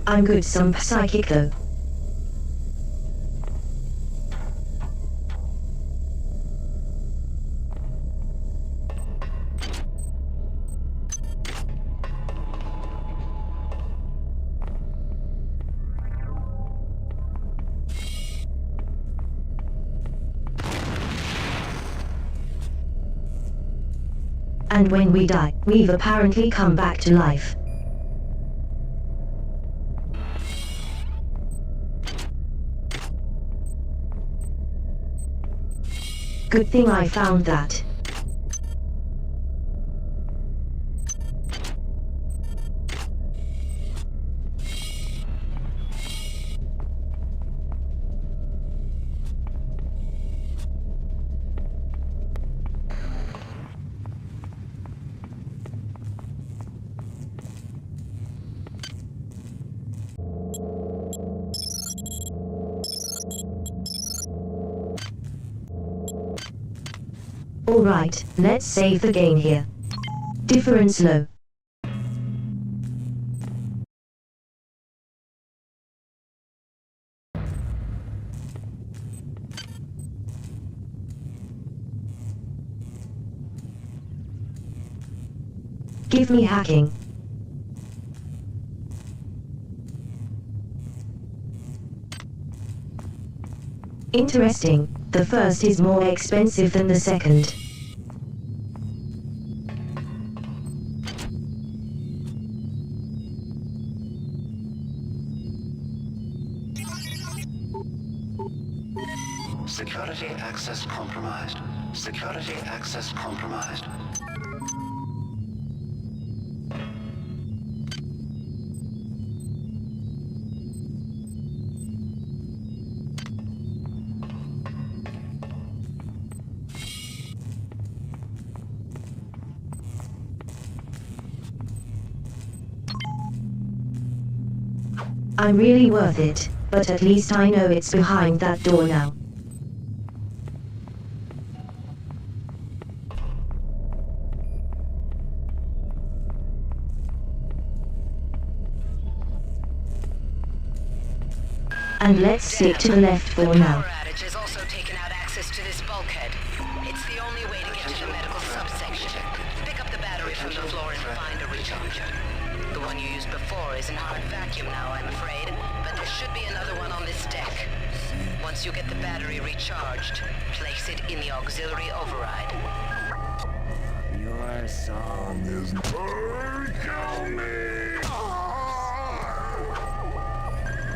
I'm good some psychic though. And when we die, we've apparently come back to life. Good thing I found that. Alright, let's save the game here. Difference low. Give me hacking. Interesting, the first is more expensive than the second. Security access compromised. Security access compromised. I'm really worth it, but at least I know it's behind that door now. And let's stick to the left for now. Power outage has also taken out access to this bulkhead. It's the only way to get to the medical subsection. Pick up the battery from the floor and find a recharger. The one you used before is in hard vacuum now, I'm afraid, but there should be another one on this deck. Once you get the battery recharged, place it in the auxiliary override. Your song is... Kill me!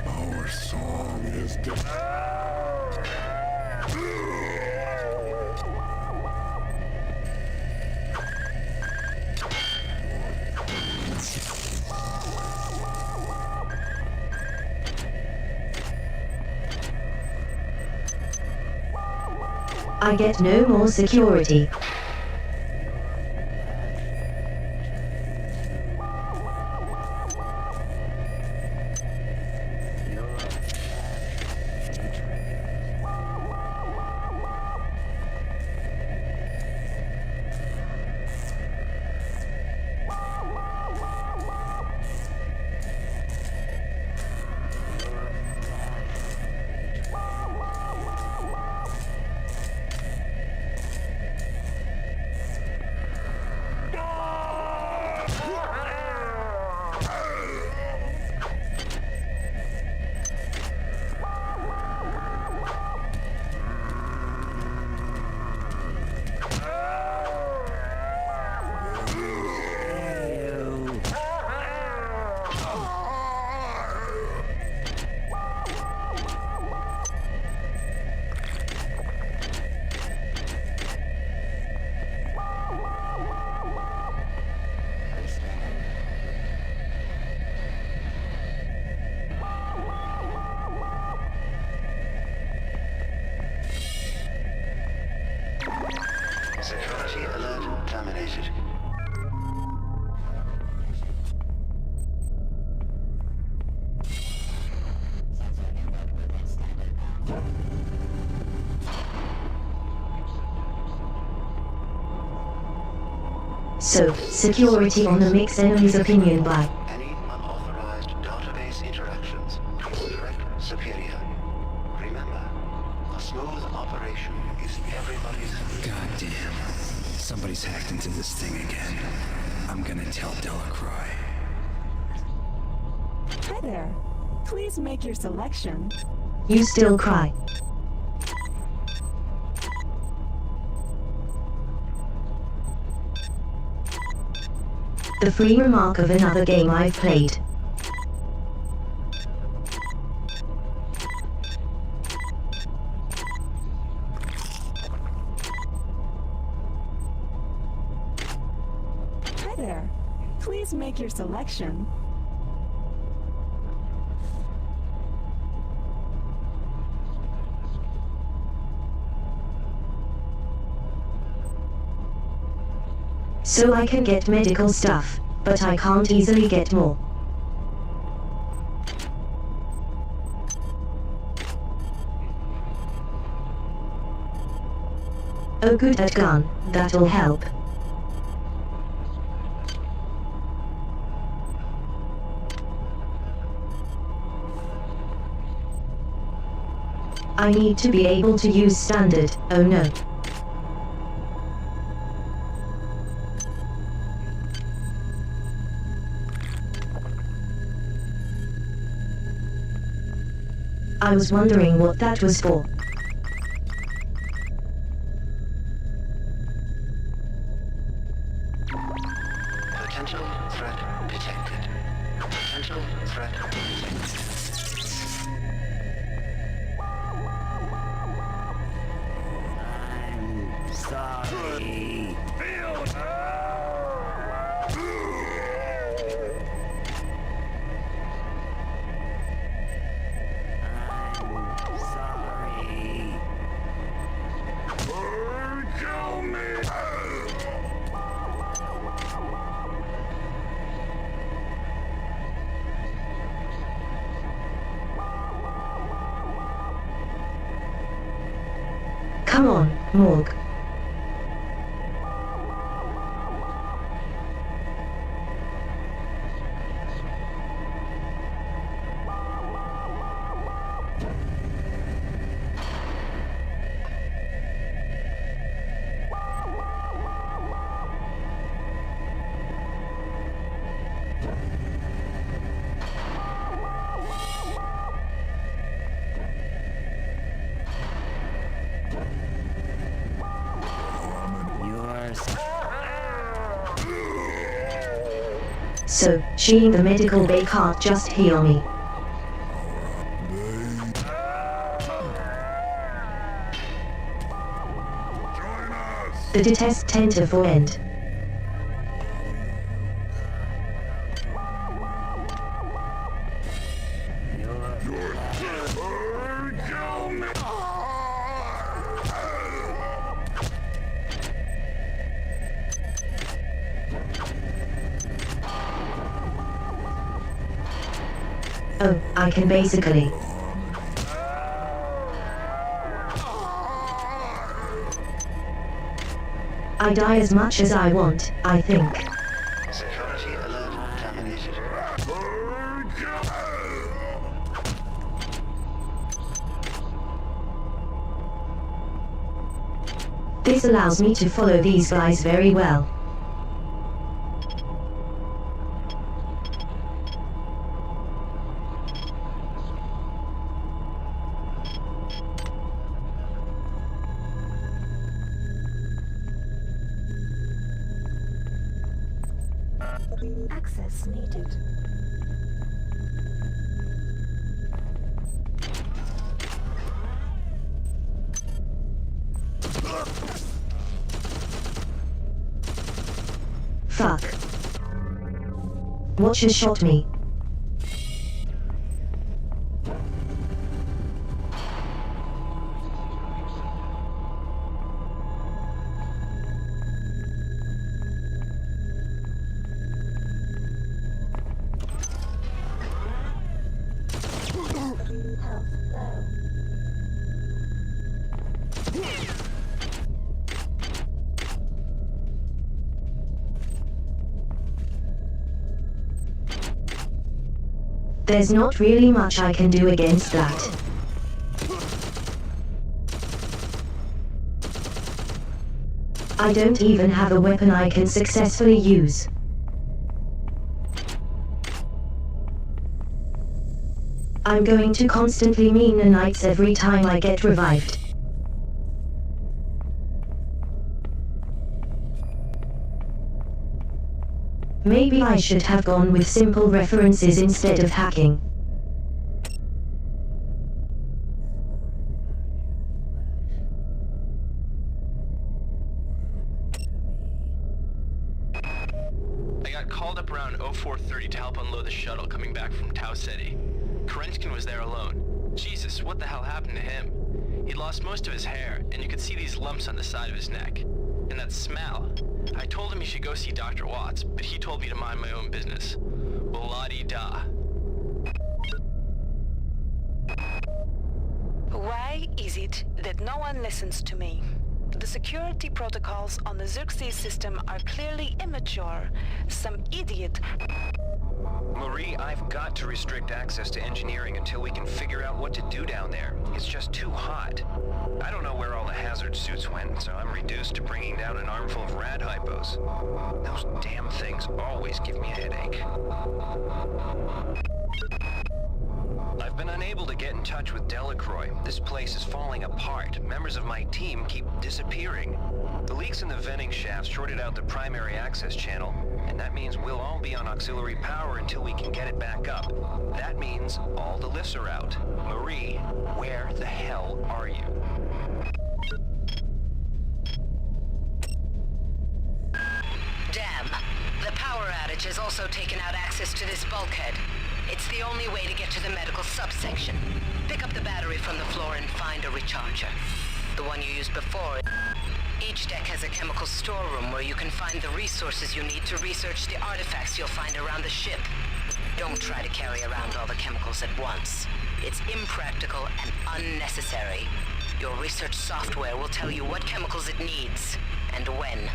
Our song is I get no more security. Security alert terminated. So, security on the mix, enemy's opinion by. Any unauthorized database interactions, please direct Superior. Remember, a smooth operation is everybody's... God damn. Somebody's hacked into this thing again. I'm gonna tell Delacroix. Hi there. Please make your selection. You still cry. The free remark of another game I've played. Hi there. Please make your selection. So I can get medical stuff, but I can't easily get more. Oh good, at gun, that'll help. I need to be able to use standard, oh no. I was wondering what that was for. Potential threat detected. Potential threat detected. I'm sorry. Come on, Morg. So, she in the medical bay can't just heal me. The detest tenter for end. Oh, I can basically. I die as much as I want, I think. Security alert terminated. This allows me to follow these guys very well. Access needed. Fuck. Watcher shot me. There's not really much I can do against that. I don't even have a weapon I can successfully use. I'm going to constantly mean nanites every time I get revived. Maybe I should have gone with simple references instead of hacking. I got called up around 0430 to help unload the shuttle coming back from Tau City. Kerenskin was there alone. Jesus, what the hell happened to him? He'd lost most of his hair, and you could see these lumps on the side of his neck. And that smell. I told him he should go see Dr. Watts, but he told me to mind my own business. Well, la-di-da. Why is it that no one listens to me? The security protocols on the Xerxes system are clearly immature. Some idiot... Marie, I've got to restrict access to engineering until we can figure out what to do down there. It's just too hot. I don't know where all the hazard suits went, so I'm reduced to bringing down an armful of rad hypos. Those damn things always give me a headache. I've been unable to get in touch with Delacroix. This place is falling apart. Members of my team keep disappearing. The leaks in the venting shafts shorted out the primary access channel, and that means we'll all be on auxiliary power until we can get it back up. That means all the lifts are out. Marie, where the hell are you? Damn. The power outage has also taken out access to this bulkhead. It's the only way to get to the medical subsection. Pick up the battery from the floor and find a recharger. The one you used before. Each deck has a chemical storeroom where you can find the resources you need to research the artifacts you'll find around the ship. Don't try to carry around all the chemicals at once. It's impractical and unnecessary. Your research software will tell you what chemicals it needs, and when.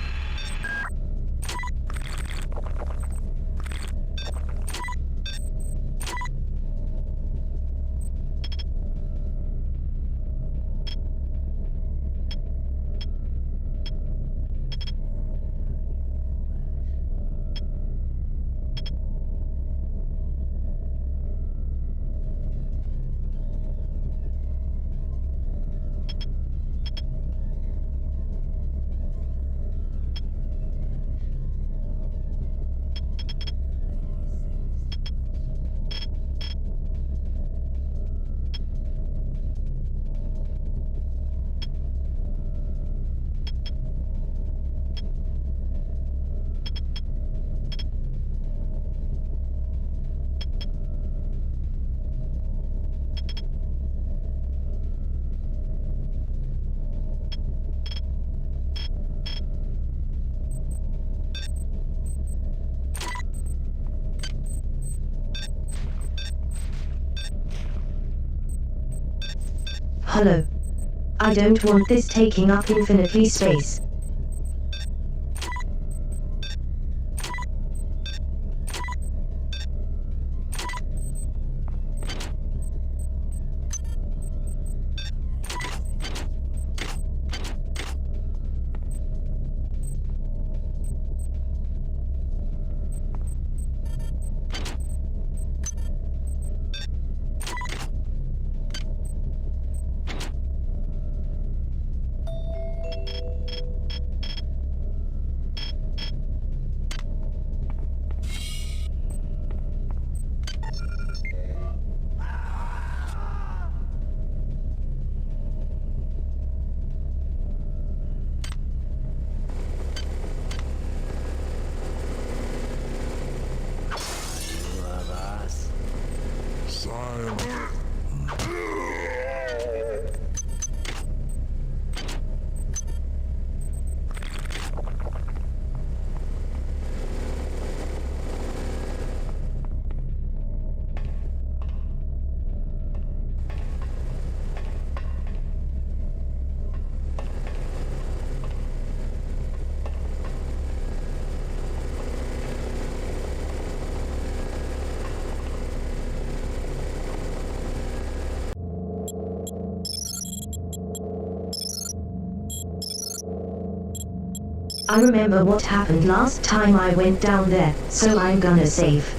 Hello. I don't want this taking up infinitely space. I remember what happened last time I went down there, so I'm gonna save.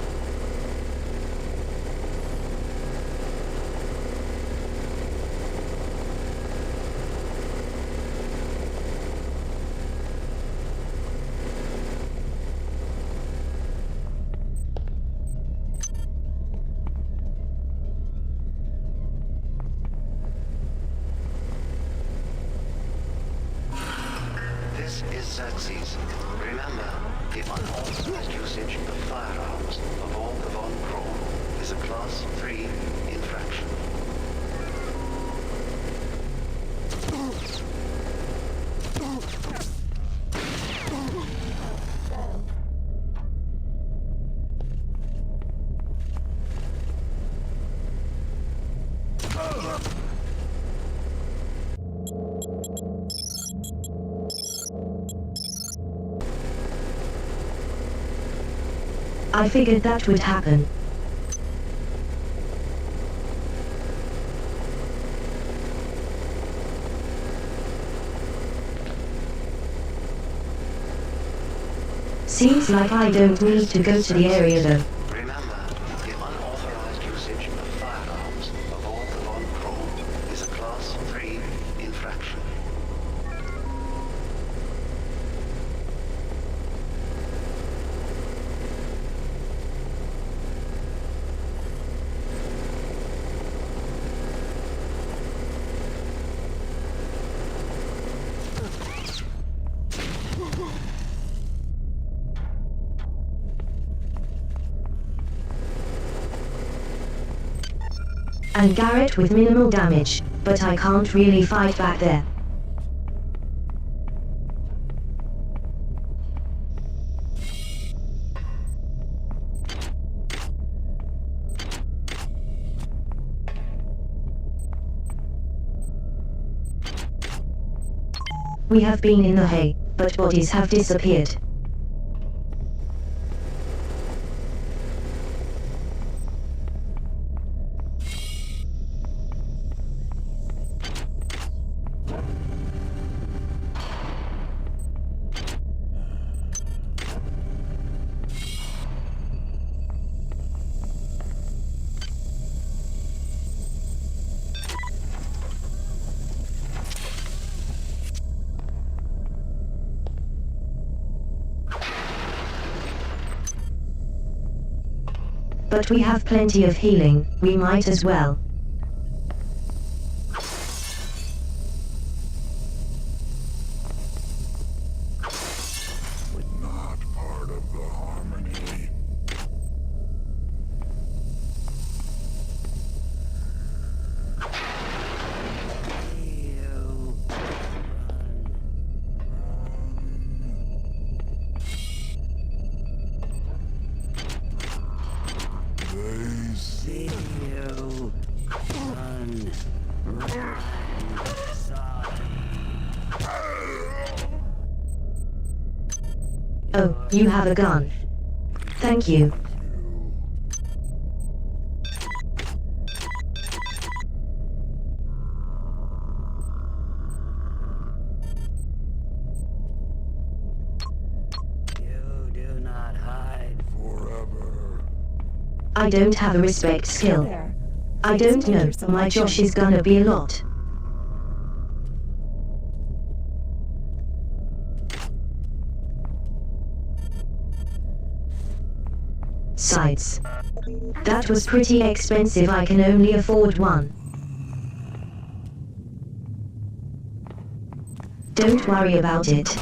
This is Xerxes. Remember, the unauthorized usage of firearms aboard the Von Braun is a Class 3 infraction. I figured that would happen. Seems like I don't need to go to the area though. Remember, the unauthorized usage of firearms aboard the Von Braun is a Class 3 infraction. And Garrett with minimal damage, but I can't really fight back there. We have been in the hay, but bodies have disappeared. But we have plenty of healing, we might as well. Not part of the harmony. They see you. Oh, you have a gun. Thank you. You do not hide forever. I don't have a respect skill. There. I don't know, my Josh is gonna be a lot. Sights. That was pretty expensive, I can only afford one. Don't worry about it.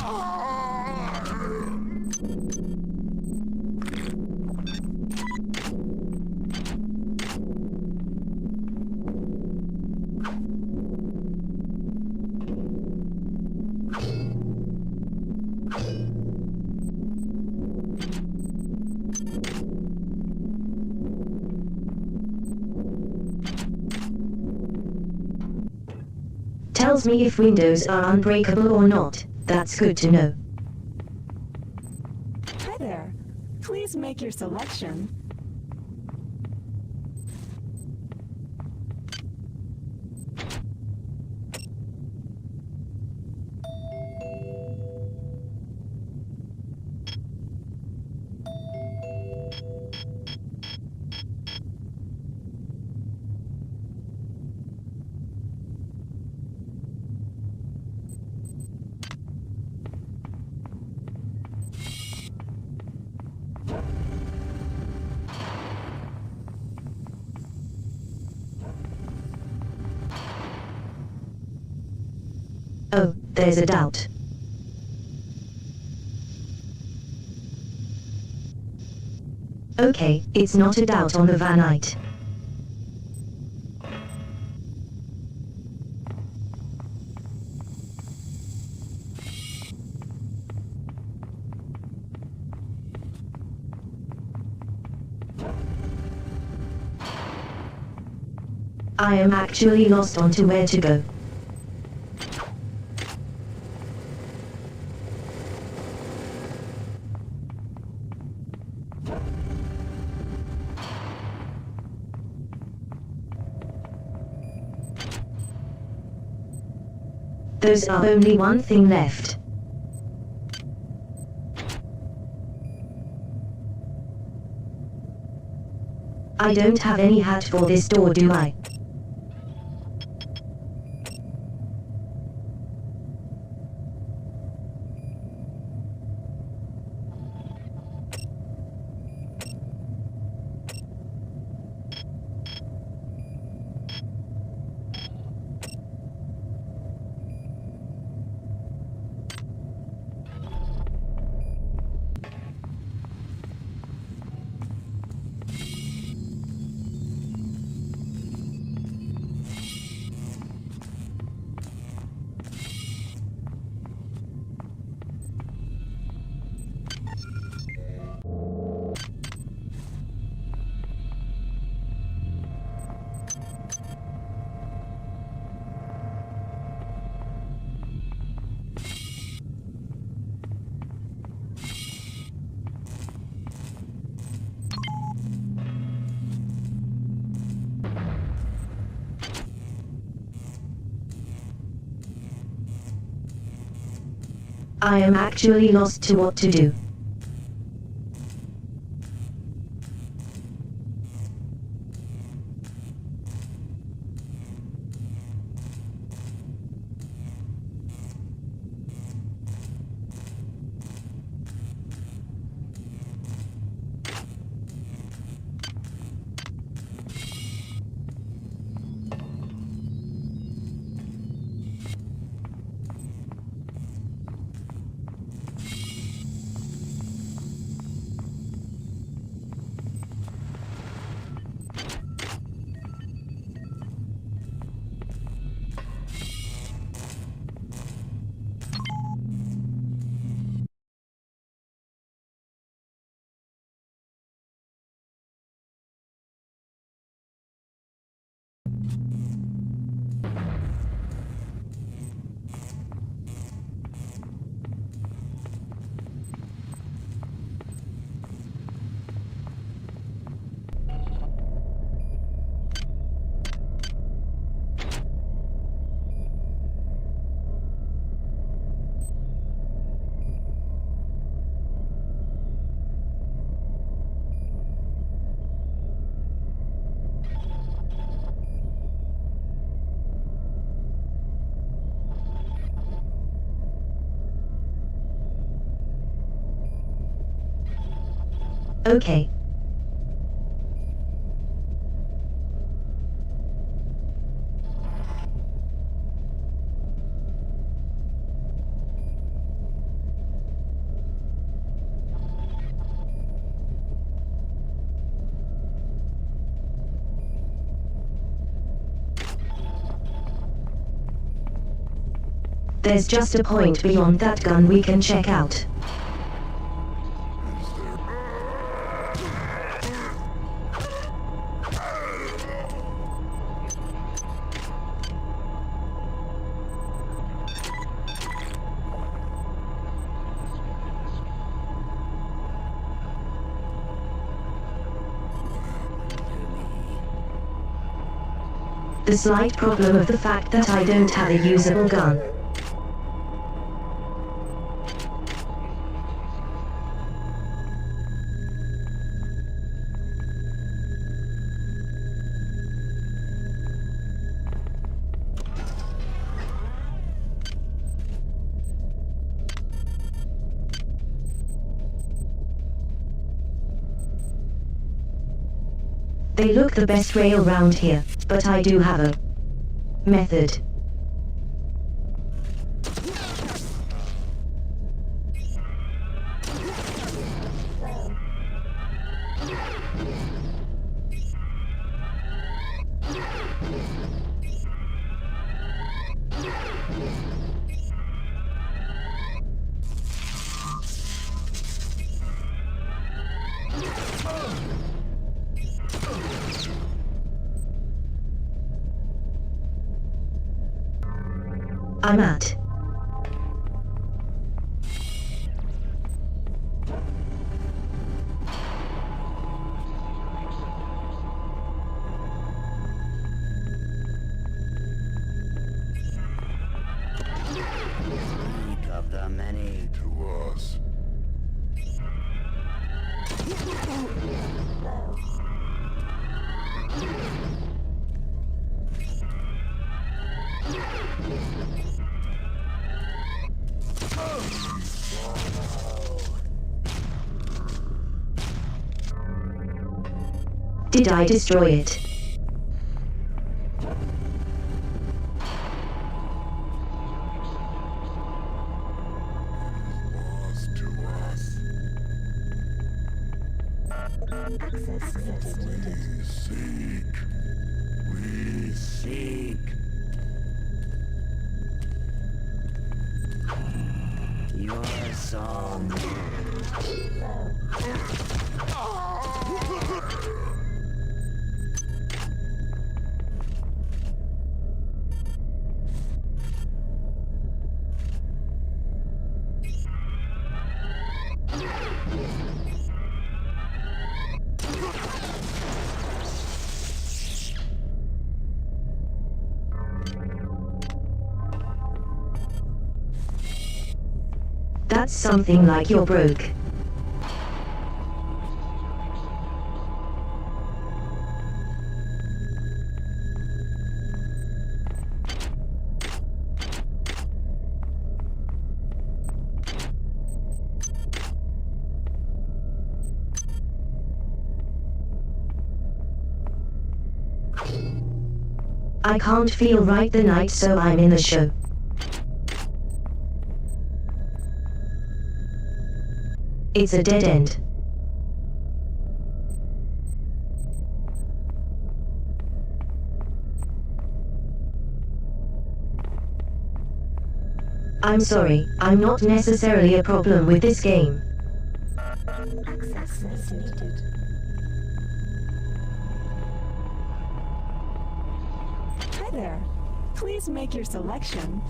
Tells me if windows are unbreakable or not. That's good to know. Hi there. Please make your selection. Oh, there's a doubt. Okay, it's not a doubt on the vanite. I am actually lost on to where to go. There's only one thing left. I don't have any hat for this door, do I? I am actually lost to what to do. Okay. There's just a point beyond that gun we can check out. The slight problem of the fact that I don't have a usable gun. They look the best way around here, but I do have a method. I'm at. Speak of the many to us. Did I destroy it? Lost to us. We seek. We seek. Your song. That's something like you're broke. I can't feel right the night, so I'm in the show. It's a dead end. I'm sorry, I'm not necessarily a problem with this game. Access needed. Hi there. Please make your selection.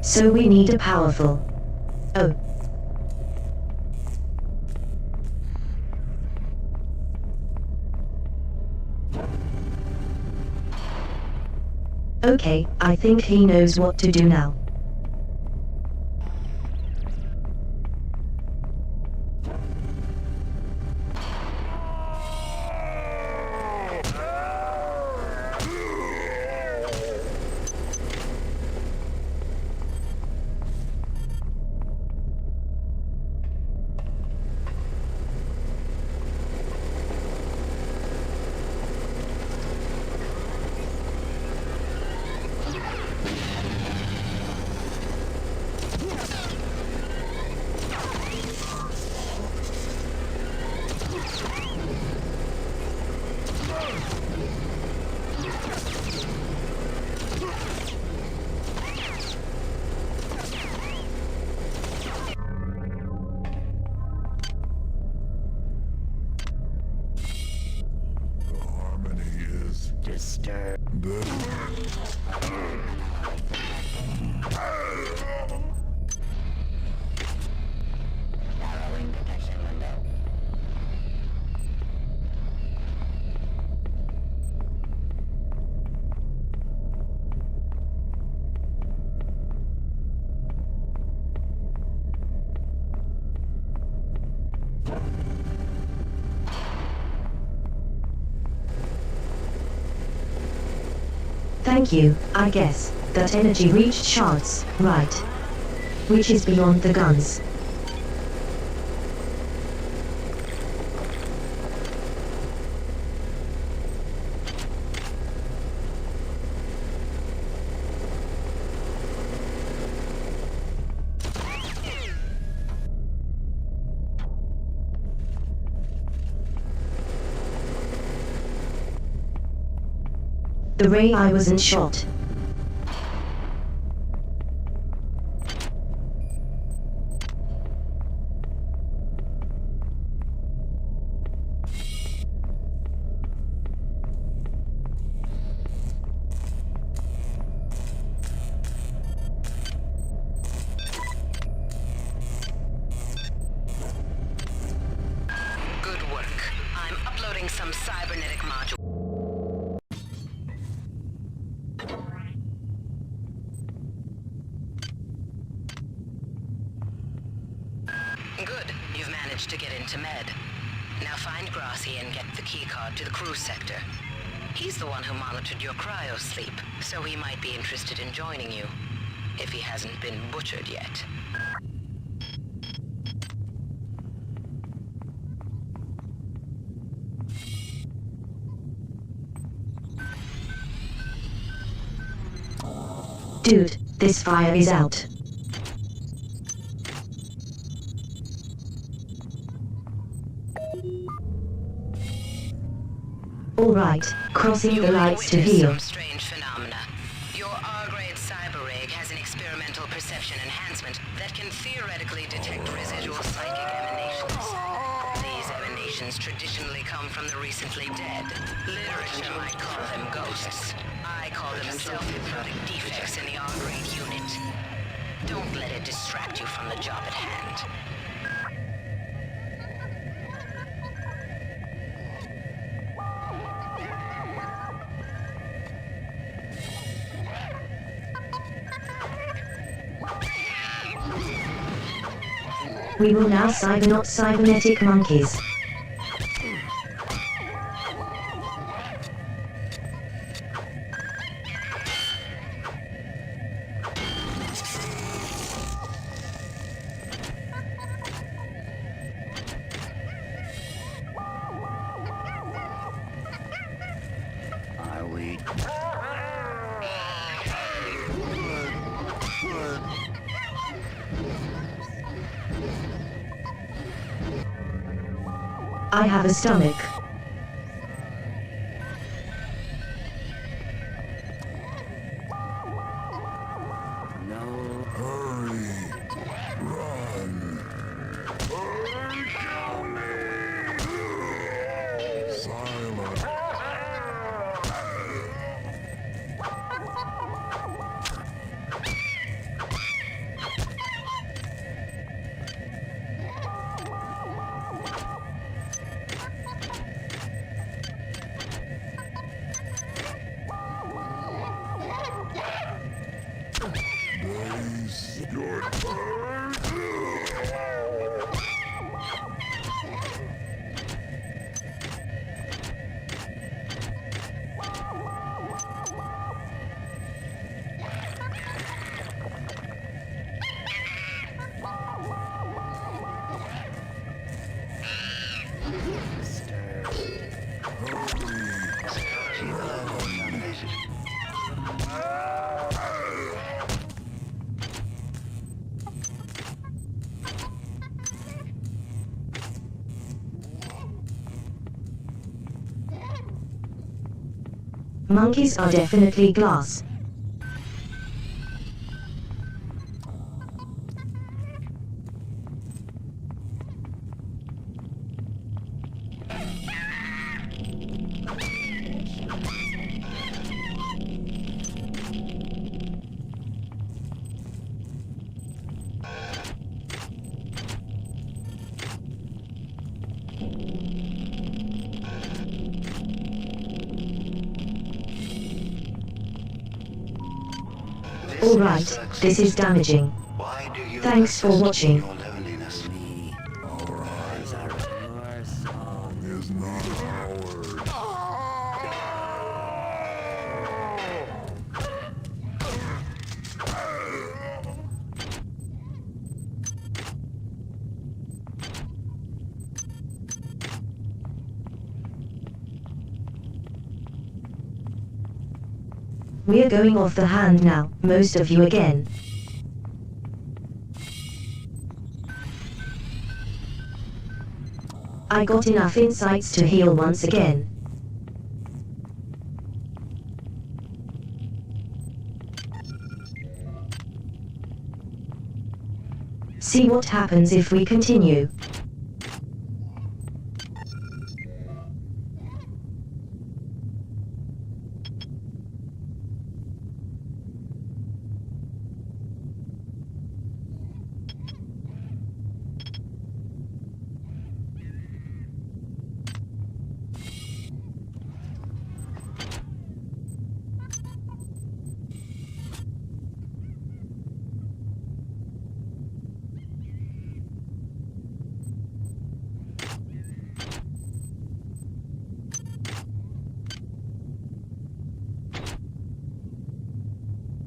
So we need a powerful... Oh. Okay, I think he knows what to do now. Thank you, I guess. That energy reached shards, right? Which is beyond the guns. The ray I wasn't shot. Good work. I'm uploading some cybernetic module. Good. You've managed to get into Med. Now find Grassi and get the keycard to the crew sector. He's the one who monitored your cryo-sleep, so he might be interested in joining you, if he hasn't been butchered yet. Dude, this fire is out. Alright, crossing the lights to heal. Some strange phenomena. Your R-grade cyber rig has an experimental perception enhancement that can theoretically detect residual psychic emanations. These emanations traditionally come from the recently dead. Literature might call them ghosts. I call them self-hypnotic defects in the R-grade unit. Don't let it distract you from the job at hand. We will now cybernaut cybernetic monkeys. Are we? I have a stomach. No. Hurry. Run. Hurry, kill me. Silent. Monkeys are definitely glass. Alright, this is damaging. Thanks for watching. We're going off the hand now, most of you again. I got enough insights to heal once again. See what happens if we continue.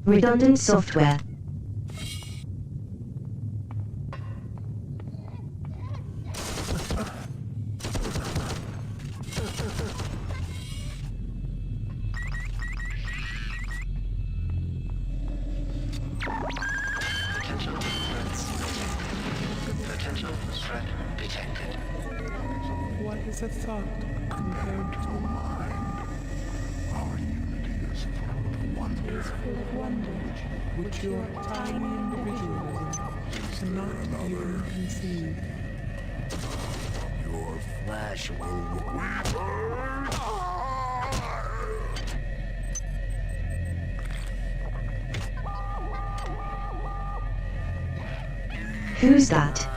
Redundant software. Potential threat detected. What is a thought compared to a mind? Our unity is full of wonder. Is full of wonder, which your tiny individualism cannot even conceive. Your flesh will return. Who's that?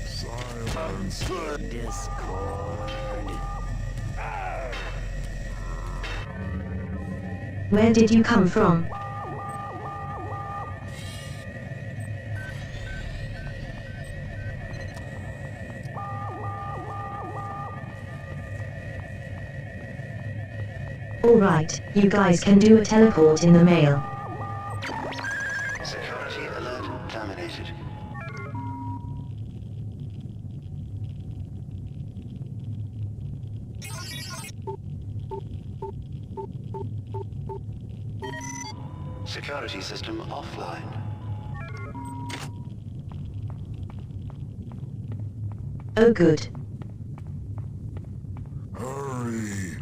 Silence discord. Where did you come from? Alright, you guys can do a teleport in the mail. Security alert terminated. Security system offline. Oh good. Hurry.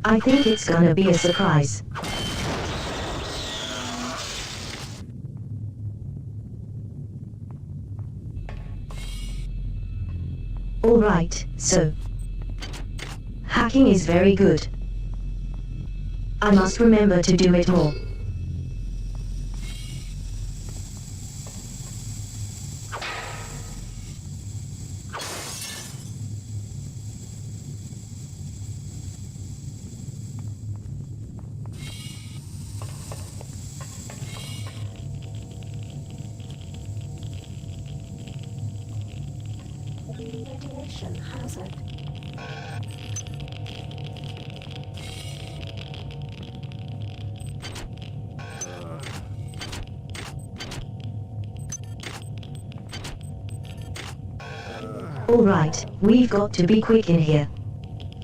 I think it's gonna be a surprise. Alright, so. Hacking is very good. I must remember to do it more. Radiation hazard. Alright, we've got to be quick in here.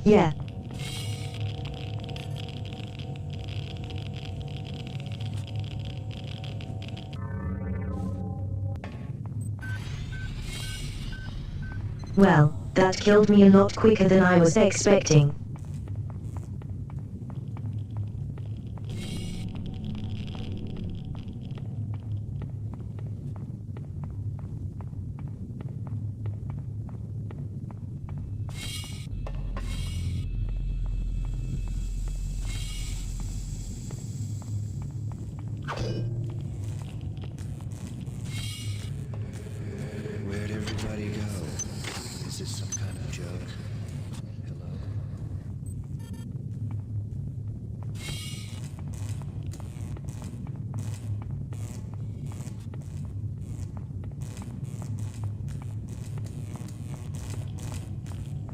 Yeah. Well, that killed me a lot quicker than I was expecting. Where'd everybody go? Is this some kind of joke? Hello?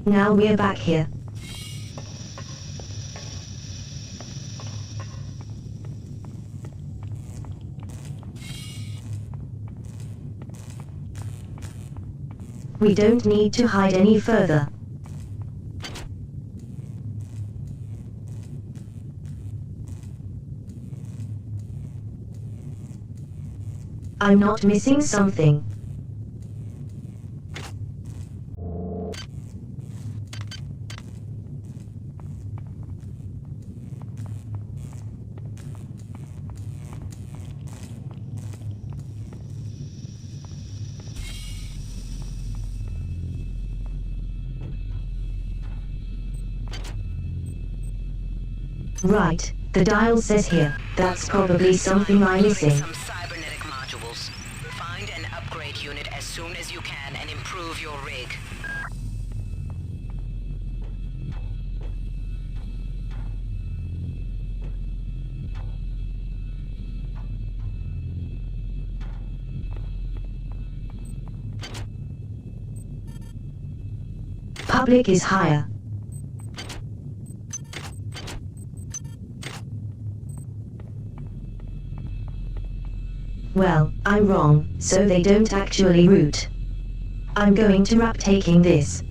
Now we're back here. We don't need to hide any further. I'm not missing something. Right, the dial says here. That's probably something I'm missing. Some cybernetic modules. Find an upgrade unit as soon as you can and improve your rig. Public is higher. Well, I'm wrong, so they don't actually root. I'm going to wrap taking this.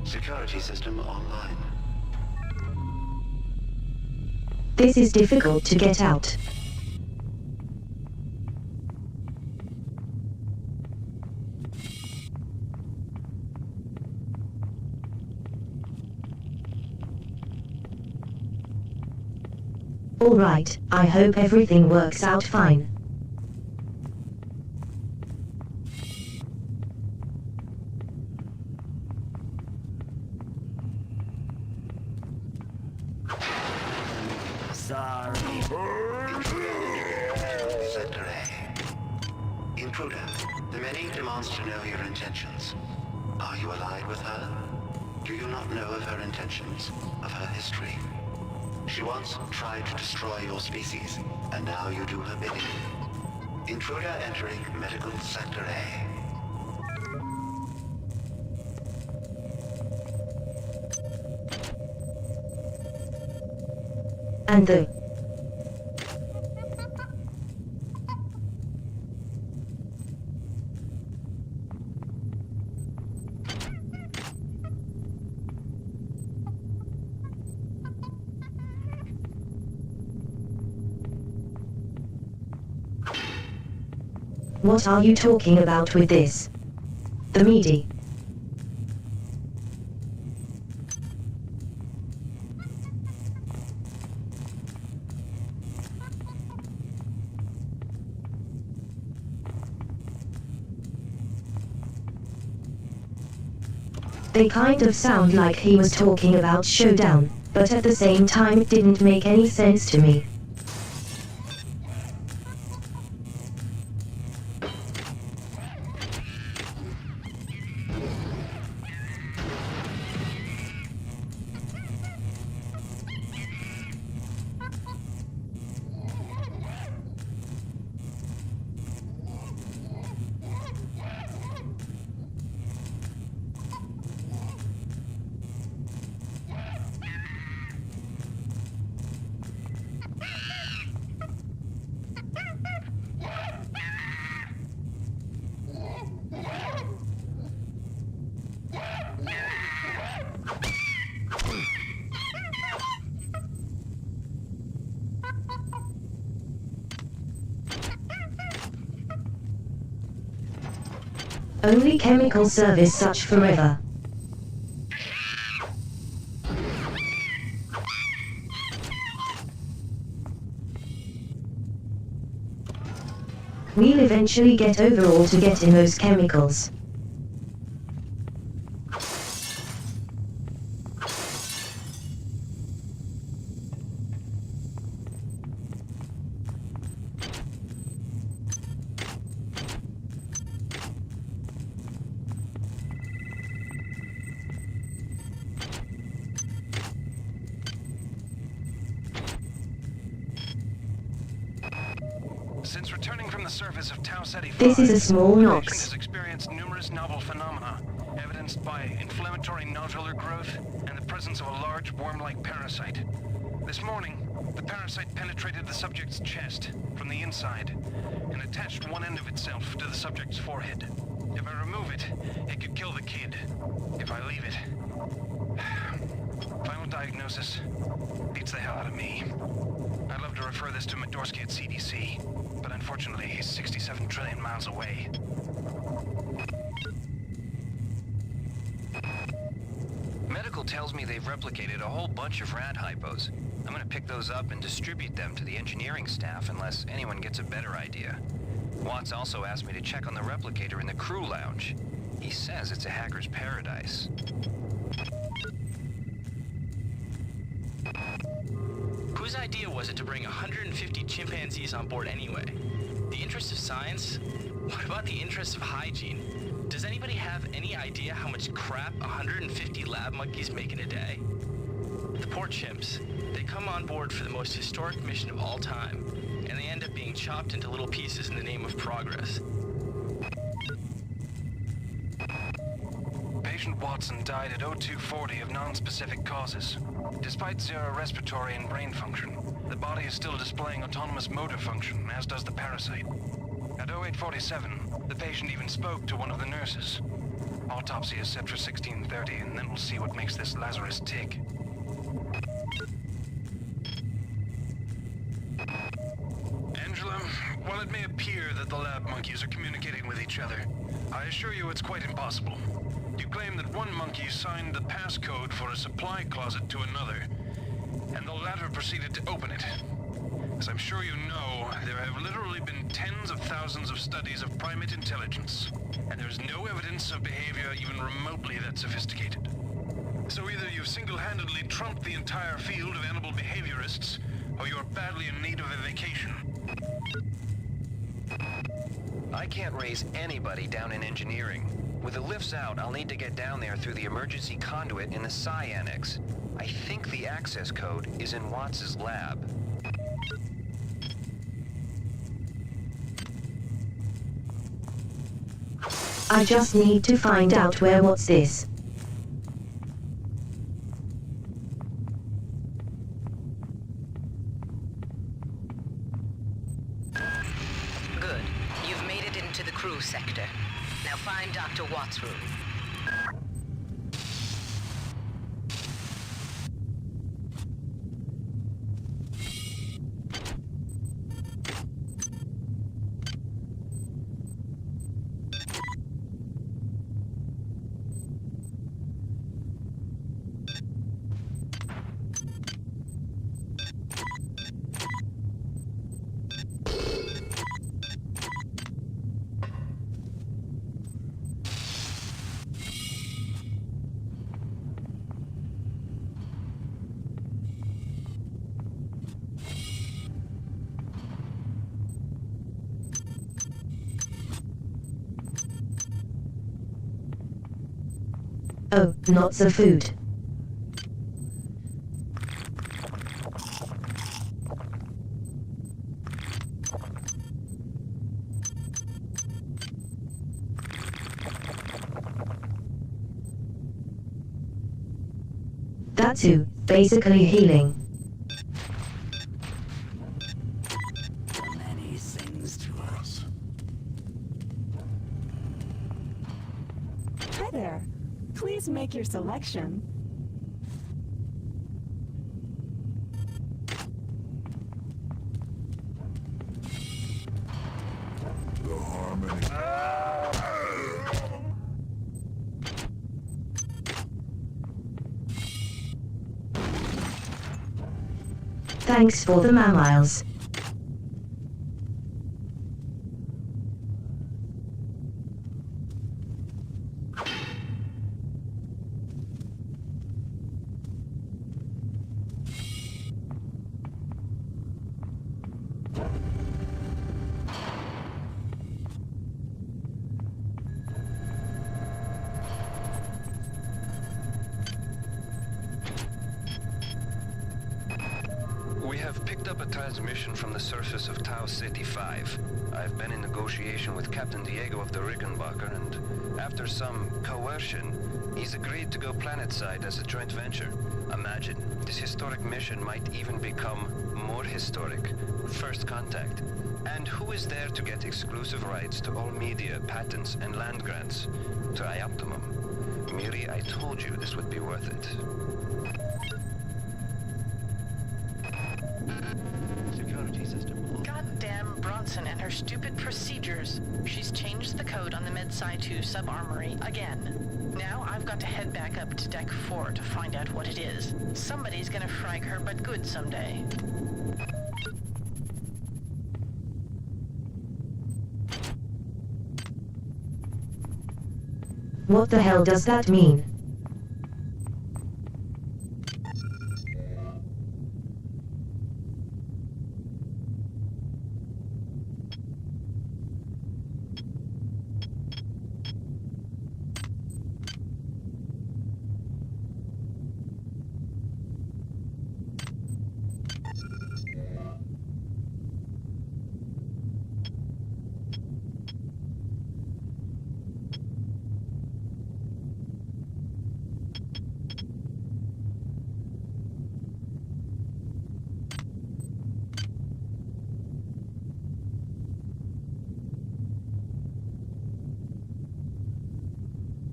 Security system online. This is difficult to get out. Alright, I hope everything works out fine. Sorry. Sector A. Intruder, the many demands to know your intentions. Are you allied with her? Do you not know of her intentions, of her history? She once tried to destroy your species, and now you do her bidding. Intruder entering medical sector A. And the... What are you talking about with this? The meaty. They kind of sound like he was talking about Shodan, but at the same time it didn't make any sense to me. Only chemical service such forever. We'll eventually get over all to get in those chemicals. Since returning from the surface of Tau Ceti 5, This is a small the Nox. patient has experienced numerous novel phenomena, evidenced by inflammatory nodular growth and the presence of a large worm-like parasite. This morning, the parasite penetrated the subject's chest from the inside and attached one end of itself to the subject's forehead. If I remove it, it could kill the kid. If I leave it... Final diagnosis beats the hell out of me. I'd love to refer this to Medorsky at CDC, but unfortunately he's 67 trillion miles away. Medical tells me they've replicated a whole bunch of rad hypos. I'm gonna pick those up and distribute them to the engineering staff unless anyone gets a better idea. Watts also asked me to check on the replicator in the crew lounge. He says it's a hacker's paradise. Whose idea was it to bring 150 chimpanzees on board anyway? The interest of science? What about the interest of hygiene? Does anybody have any idea how much crap 150 lab monkeys make in a day? The poor chimps. They come on board for the most historic mission of all time, and they end up being chopped into little pieces in the name of progress. Patient Watson died at 0240 of non-specific causes. Despite zero respiratory and brain function, the body is still displaying autonomous motor function, as does the parasite. At 0847, the patient even spoke to one of the nurses. Autopsy is set for 1630, and then we'll see what makes this Lazarus tick. Angela, while it may appear that the lab monkeys are communicating with each other, I assure you it's quite impossible. You claim that one monkey signed the passcode for a supply closet to another, and the latter proceeded to open it. As I'm sure you know, there have literally been tens of thousands of studies of primate intelligence, and there's no evidence of behavior even remotely that sophisticated. So either you've single-handedly trumped the entire field of animal behaviorists, or you're badly in need of a vacation. I can't raise anybody down in engineering. With the lifts out, I'll need to get down there through the emergency conduit in the Psi Annex. I think the access code is in Watts' lab. I just need to find out where what's this. Good. You've made it into the crew sector. Now find Dr. Watts' room. Oh, not the food. That's who, basically healing. Many things to us. Hi there. Please make your selection. The harmony. Thanks for the miles. We have picked up a transmission from the surface of Tau City 5. I've been in negotiation with Captain Diego of the Rickenbacker, and after some coercion, he's agreed to go planetside as a joint venture. Imagine, this historic mission might even become more historic. First contact. And who is there to get exclusive rights to all media, patents, and land grants? Trioptimum. Miri, I told you this would be worth it. Goddamn Bronson and her stupid procedures. She's changed the code on the Med-Sci 2 sub-armory again. Now I've got to head back up to Deck 4 to find out what it is. Somebody's gonna frag her but good someday. What the hell does that mean?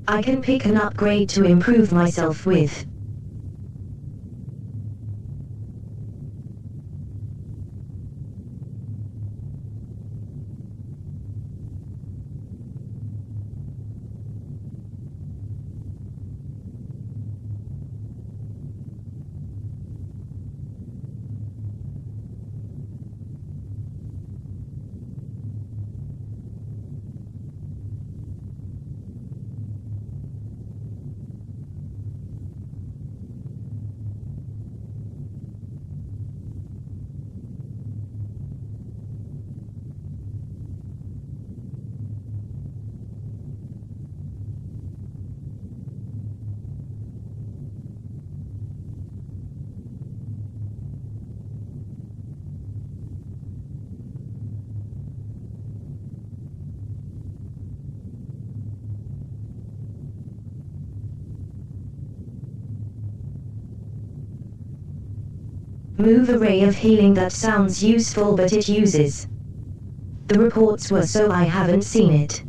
I can pick an upgrade to improve myself with. Move array of healing that sounds useful but it uses. The reports were so I haven't seen it.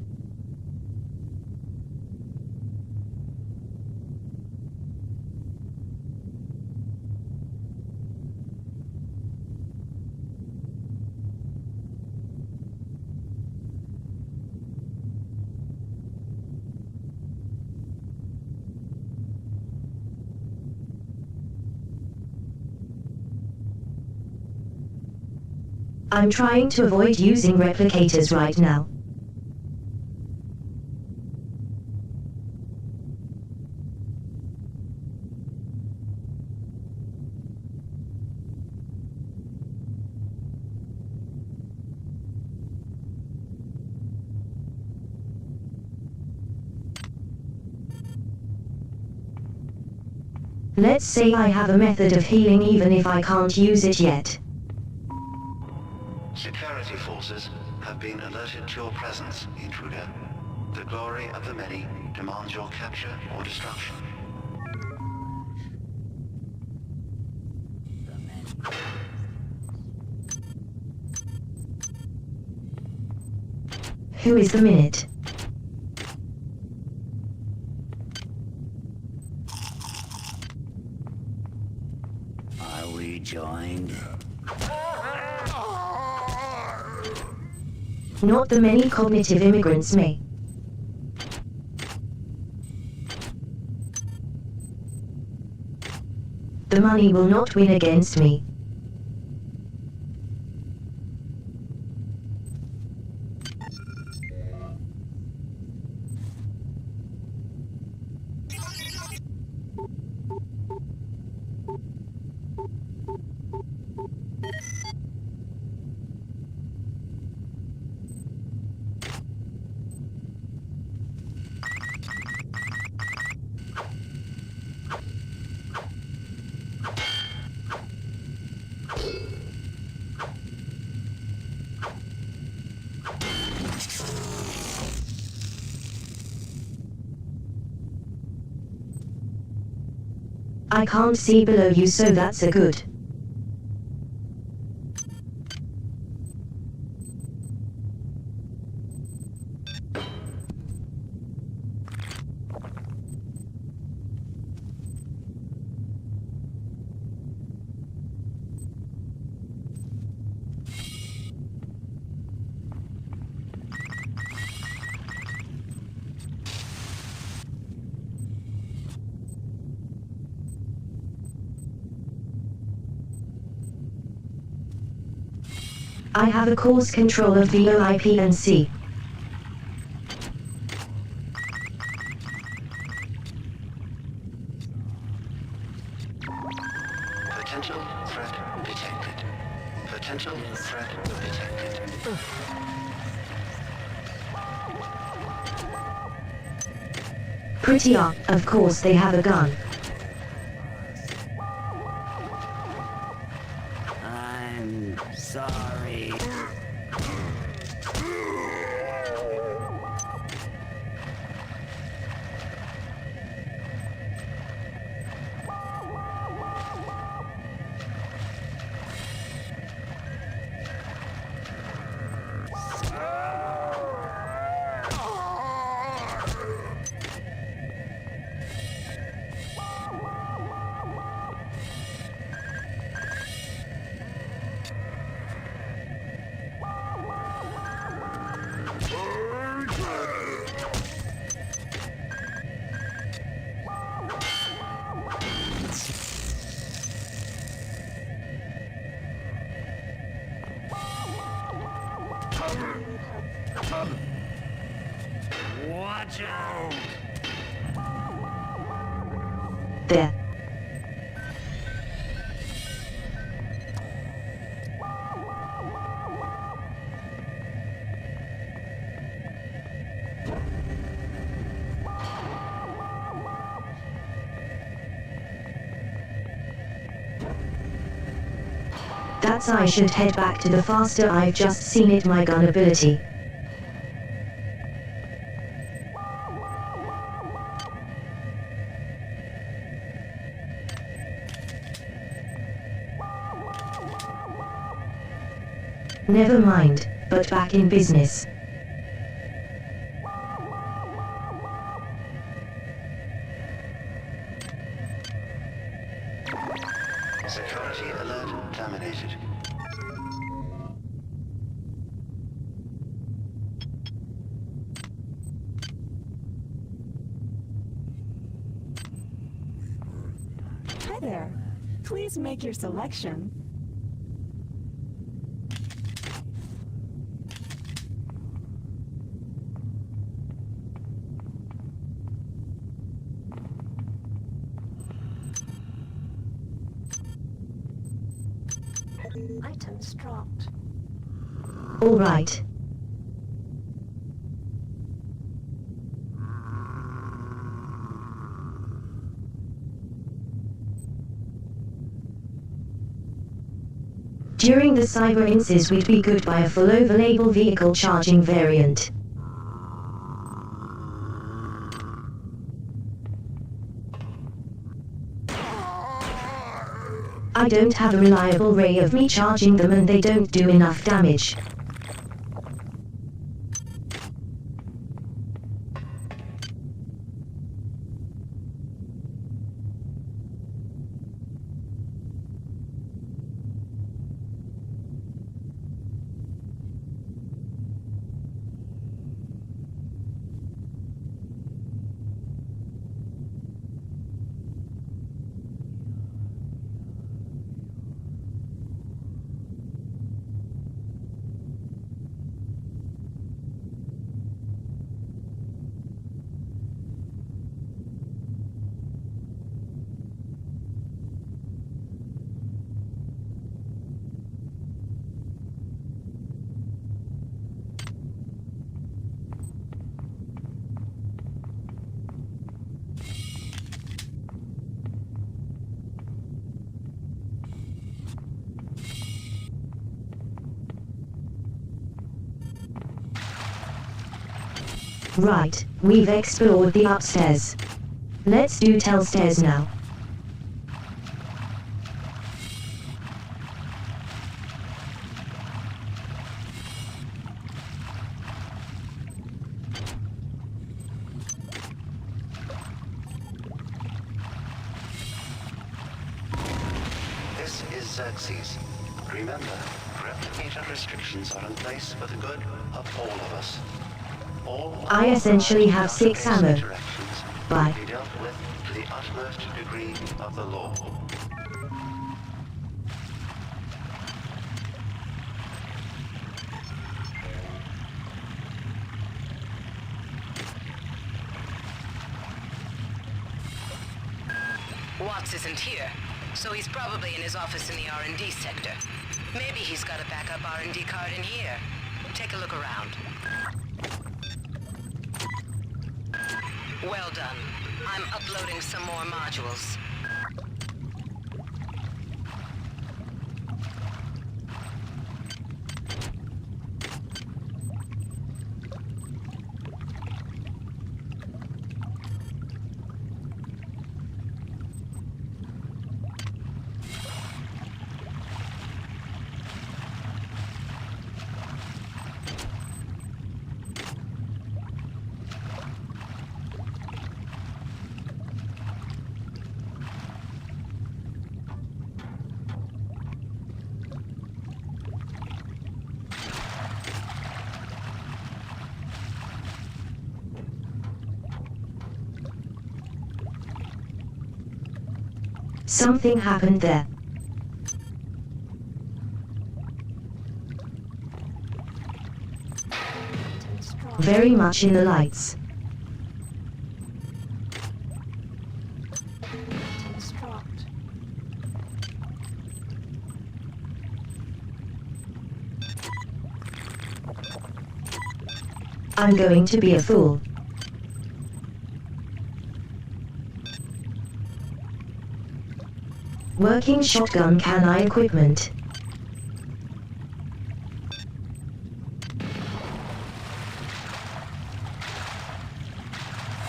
I'm trying to avoid using replicators right now. Let's say I have a method of healing even if I can't use it yet. Security forces have been alerted to your presence, intruder. The glory of the many demands your capture or destruction. Who is the minute? Are we joined? Not the many cognitive immigrants may. The money will not win against me. I can't see below you, so that's a good. I have a course control of VoIP and C. Potential threat detected. Potential threat detected. Pretty of course they have a gun. I'm sorry. Watch out! There. That's I should head back to the faster. I've just seen it, my gun ability. Never mind, but back in business. Security alert terminated. Hi there. Please make your selection. Items dropped. All right. During the cyber incidents, we'd be good by a full overlabel vehicle charging variant. I don't have a reliable way of me charging them, and they don't do enough damage. Right, we've explored the upstairs. Let's do downstairs now. Xerxes. Remember, replicator restrictions are in place for the good of all of us. I essentially have 6 ammo. Bye. Be dealt with to the utmost degree of the law. Watts isn't here, so he's probably in his office in the R&D sector. Maybe he's got a backup R&D card in here. Take a look around. Well done. I'm uploading some more modules. Something happened there. Very much in the lights. I'm going to be a fool. Working shotgun can equipment.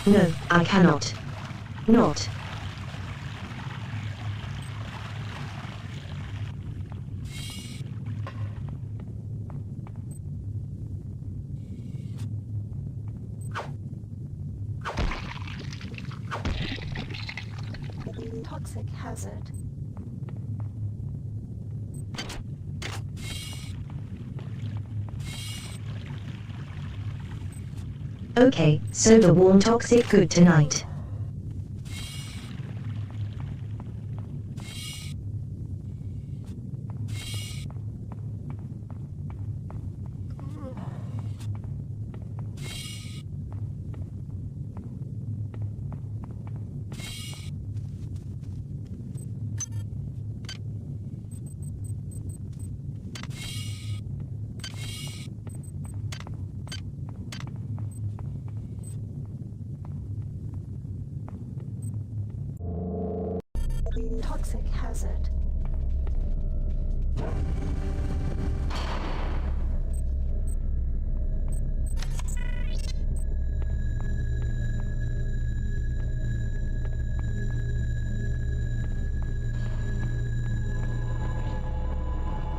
No, I cannot. Not. Toxic hazard. Okay, so the warm toxic good tonight. Toxic hazard.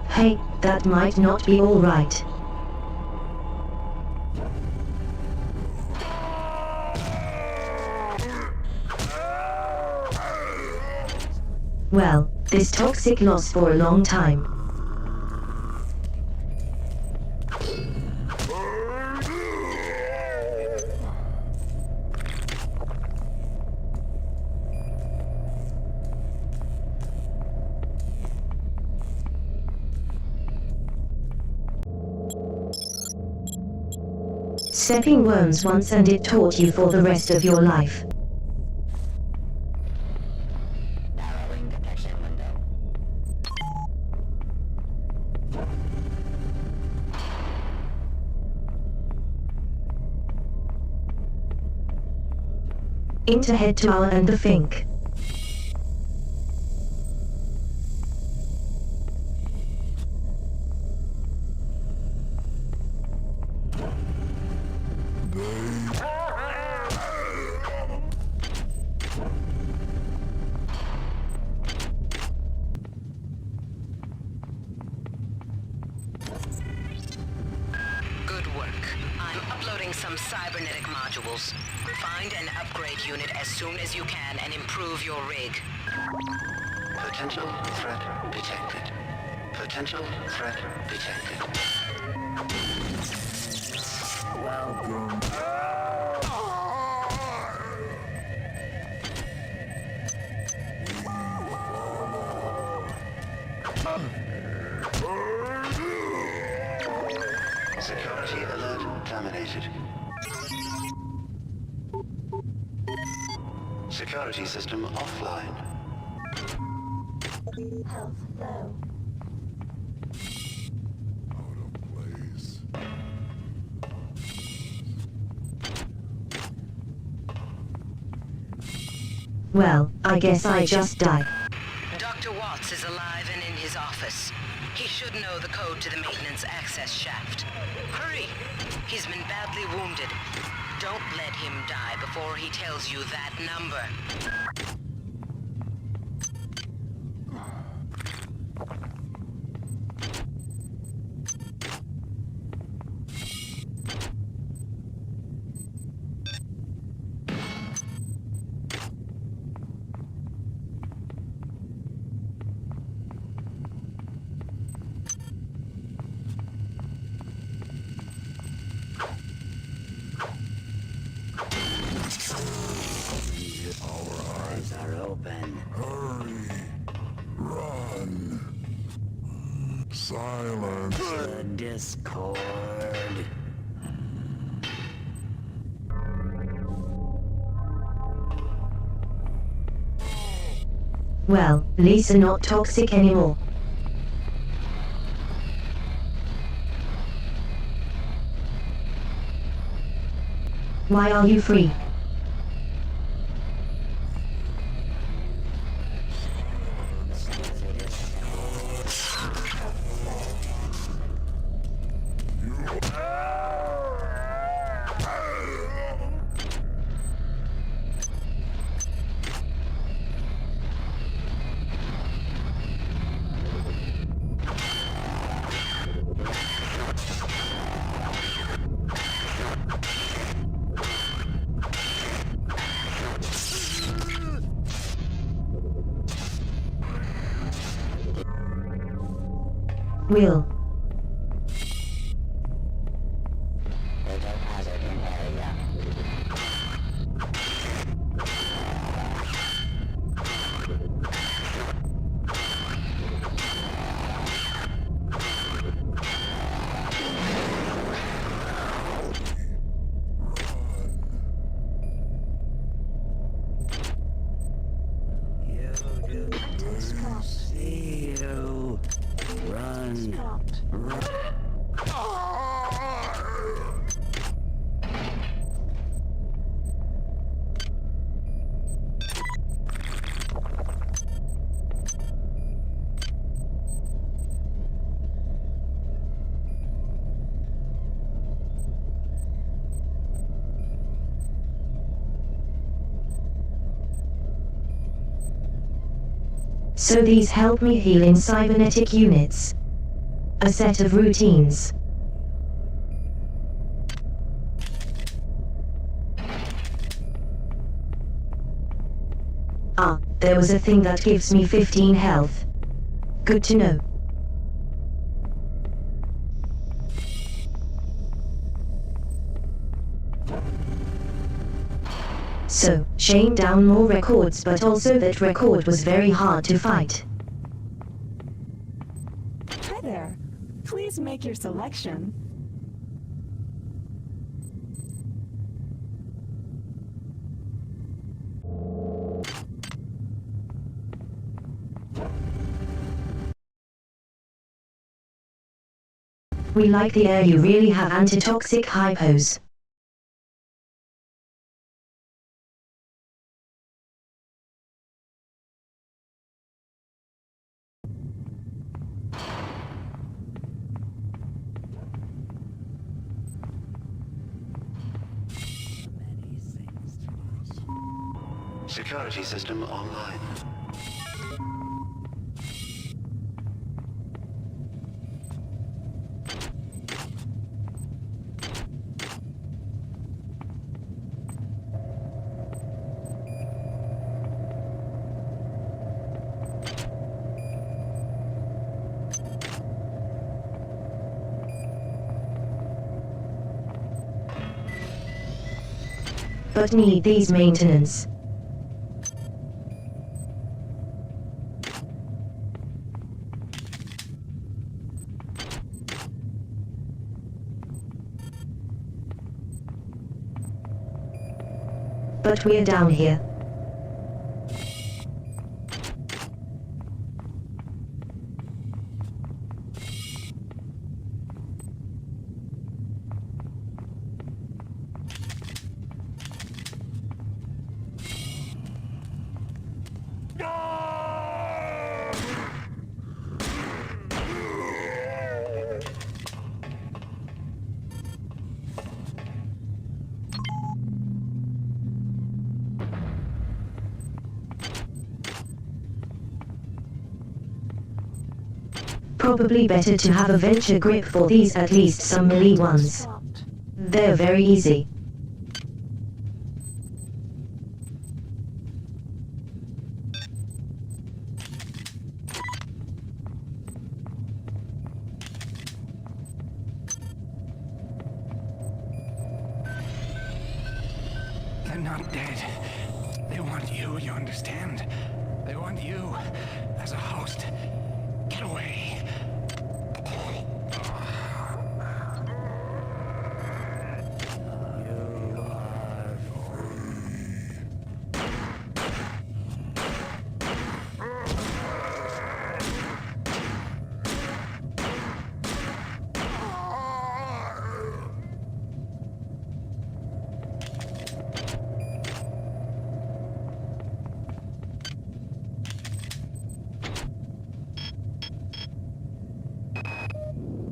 Hey, that might not be all right. Well, this toxic lost for a long time. Stepping worms once and it taught you for the rest of your life. Into head tower and the Fink. Good work. I'm uploading some cybernetic modules. Find an upgrade unit as soon as you can and improve your rig. Potential threat detected. Potential threat detected. Welcome. Security alert terminated. Security system offline. Health low. Well, I guess I just died. Dr. Watts is alive and in his office. He should know the code to the maintenance access shaft. Hurry! He's been badly wounded. Don't let him die before he tells you that number. Our eyes are open. Hurry. Run. Silence. The Discord. Well, Lisa not toxic anymore. Why are you free? Will. See you. Run. Run. So these help me heal in cybernetic units. A set of routines. Ah, there was a thing that gives me 15 health. Good to know. So, chain down more records, but also that record was very hard to fight. Hi there. Please make your selection. We like the air. You really have antitoxic hypos. Security system online. but need these maintenance. But we're down here. Probably better to have a venture grip for these, at least some melee ones. They're very easy. They're not dead. They want you understand? They want you as a host. Get away.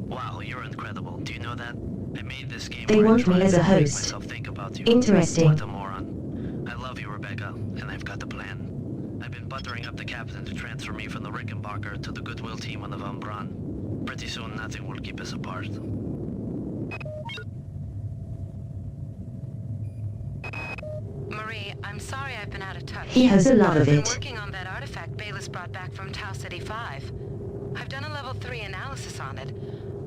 Wow, you're incredible. Do you know that? I made this game. They want me as a host. Interesting. What a moron. I love you, Rebecca, and I've got the plan. I've been buttering up the captain to transfer me from the Rickenbacker to the Goodwill team on the Von Braun. Pretty soon, nothing will keep us apart. Marie, I'm sorry I've been out of touch. He has a lot of I've been it. working on that artifact Bayless brought back from Tau City 5. I've done a level 3 analysis on it.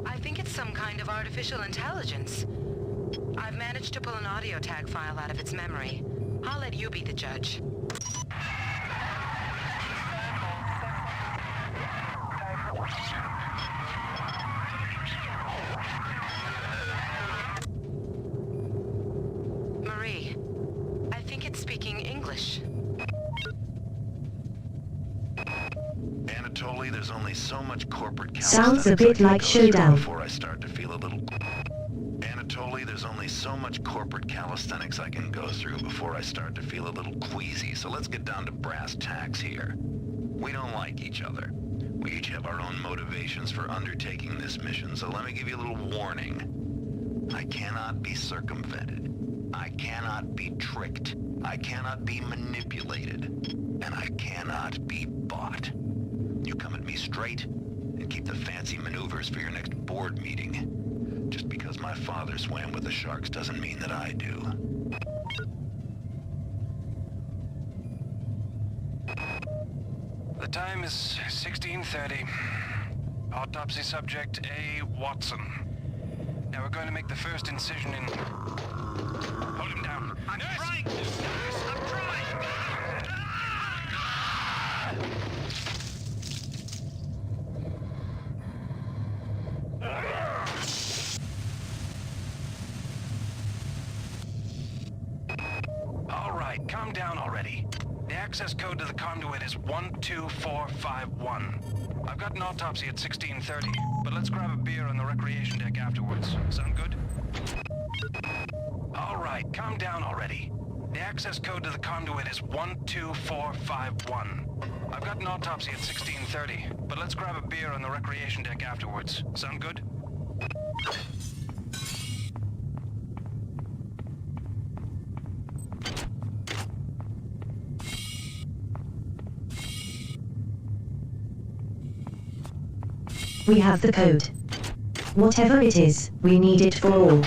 I think it's some kind of artificial intelligence. I've managed to pull an audio tag file out of its memory. I'll let you be the judge. Marie, I think it's speaking English. Anatoly, there's only so much corporate Sounds a bit like Shodan. Before I start to feel a little... Anatoly, there's only so much corporate calisthenics I can go through before I start to feel a little queasy, so let's get down to brass tacks here. We don't like each other. We each have our own motivations for undertaking this mission, so let me give you a little warning. I cannot be circumvented. I cannot be tricked. I cannot be manipulated. And I cannot be bought. You come at me straight, and keep the fancy maneuvers for your next board meeting. Just because my father swam with the sharks doesn't mean that I do. The time is 16:30. Autopsy subject A. Watson. Now we're going to make the first incision in... Hold him down. I'm trying! Nurse, I'm trying! All right, calm down already. The access code to the conduit is 12451. I've got an autopsy at 16:30, but let's grab a beer on the recreation deck afterwards. Sound good? All right, calm down already. The access code to the conduit is 12451. I've got an autopsy at 16:30, but let's grab a beer on the recreation deck afterwards. Sound good? We have the code. Whatever it is, we need it for all.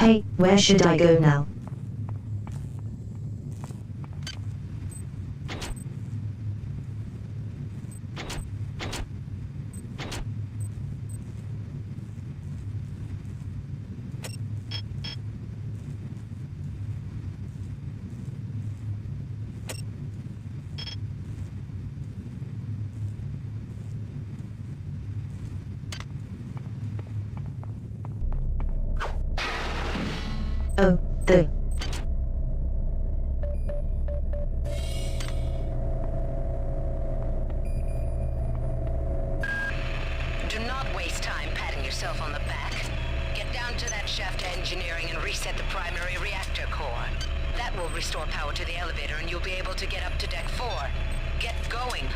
Hey, where should I go now? Oh, the... Do not waste time patting yourself on the back. Get down to that shaft to engineering and reset the primary reactor core. That will restore power to the elevator and you'll be able to get up to Deck 4. Get going.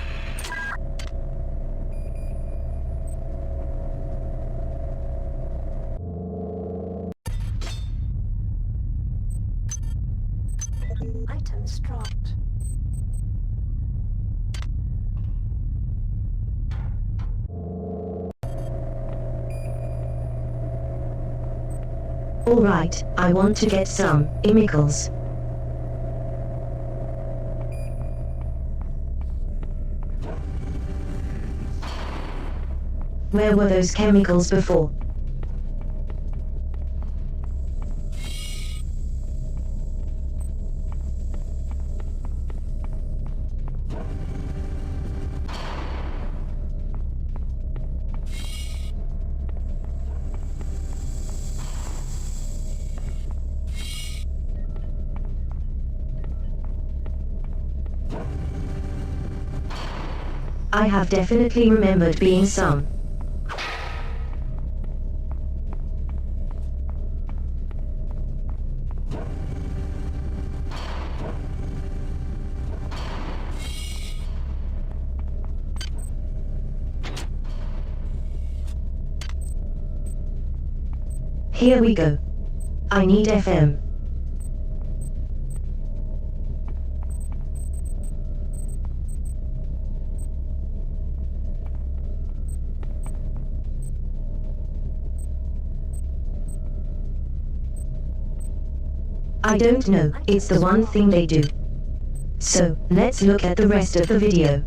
Items dropped. Alright, I want to get some chemicals. Where were those chemicals before? I have definitely remembered being some. Here we go. I need FM. I don't know, it's the one thing they do. So, let's look at the rest of the video.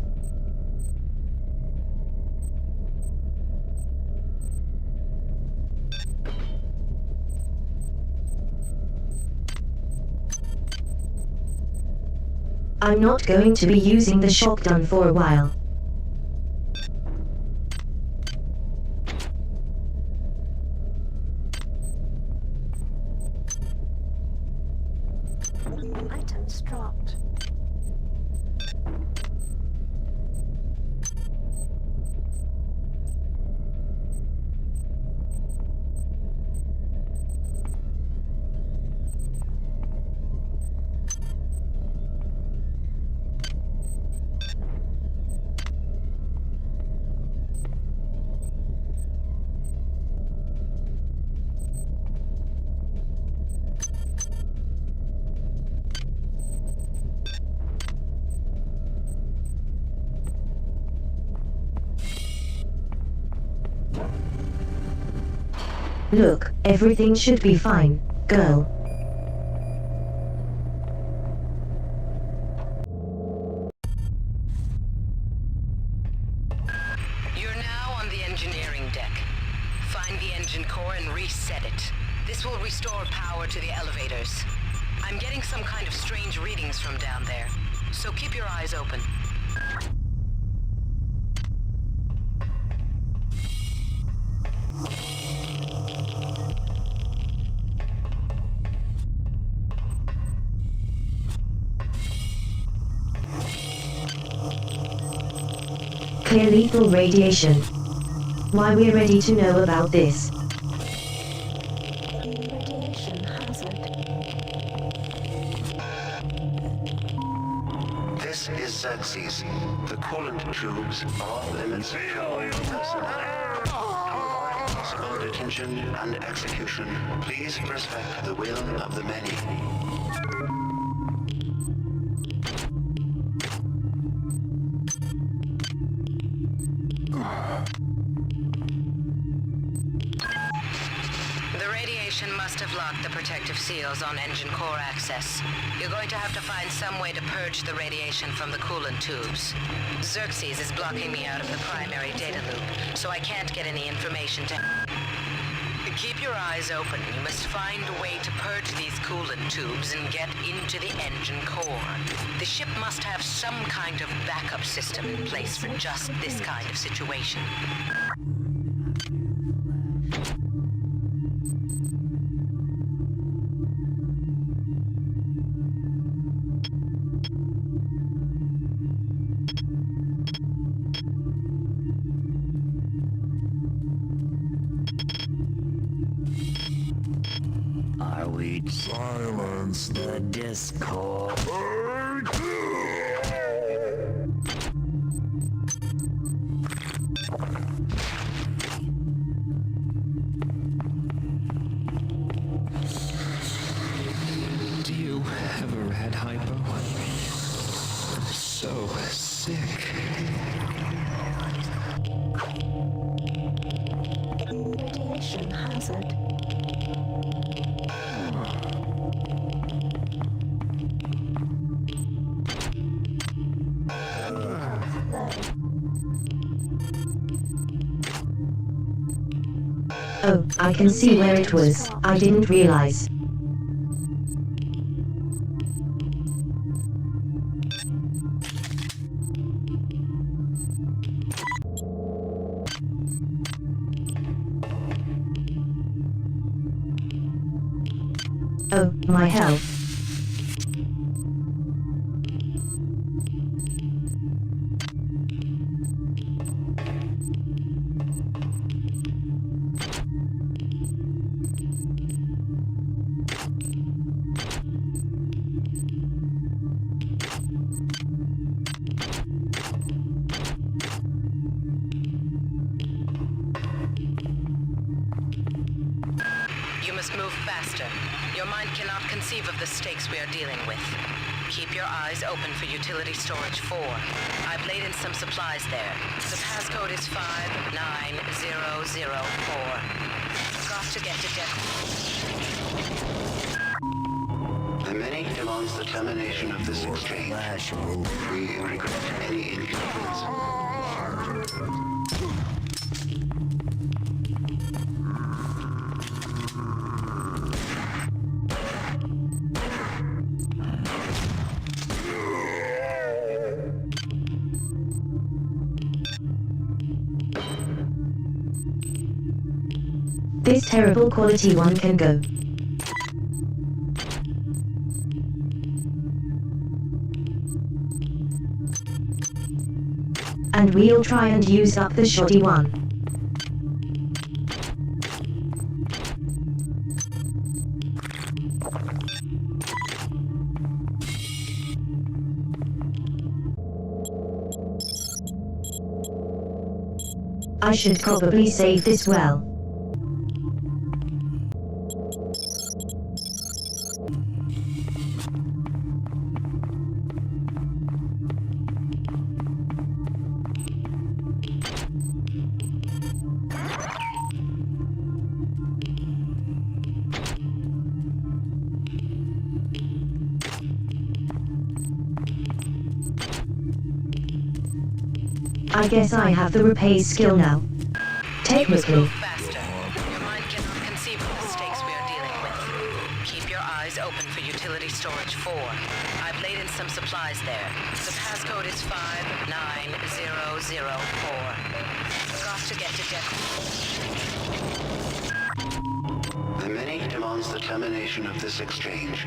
I'm not going to be using the shotgun for a while. Items dropped. Look, everything should be fine, girl. You're now on the engineering deck. Find the engine core and reset it. This will restore power to the elevators. I'm getting some kind of strange readings from down there, so keep your eyes open. Clear lethal radiation. Why we're ready to know about this. Radiation hazard. This is Xerxes. The coolant tubes are off limits to all personnel. Possible detention and execution. Please respect the will of the many. radiation must have locked the protective seals on engine core access. You're going to have to find some way to purge the radiation from the coolant tubes. Xerxes is blocking me out of the primary data loop, so I can't get any information to... Keep your eyes open. You must find a way to purge these coolant tubes and get into the engine core. The ship must have some kind of backup system in place for just this kind of situation. Silence the Discord. Do you ever had hypo? So sick. Radiation hazard. Oh, I can see where it was. I didn't realize. Oh, my health. You must move faster. Your mind cannot conceive of the stakes we are dealing with. Keep your eyes open for utility storage 4. I've laid in some supplies there. The passcode is 59004. Got to get to deck. The many demands the termination of this exchange. We regret any inconvenience. This terrible quality one can go. And we'll try and use up the shoddy one. I should probably save this well. I guess I have the repay skill now. Technically. Faster. Your mind cannot conceive of the stakes we are dealing with. Keep your eyes open for utility storage 4. I've laid in some supplies there. The passcode is 59004. Got to get to deck. The many demands the termination of this exchange.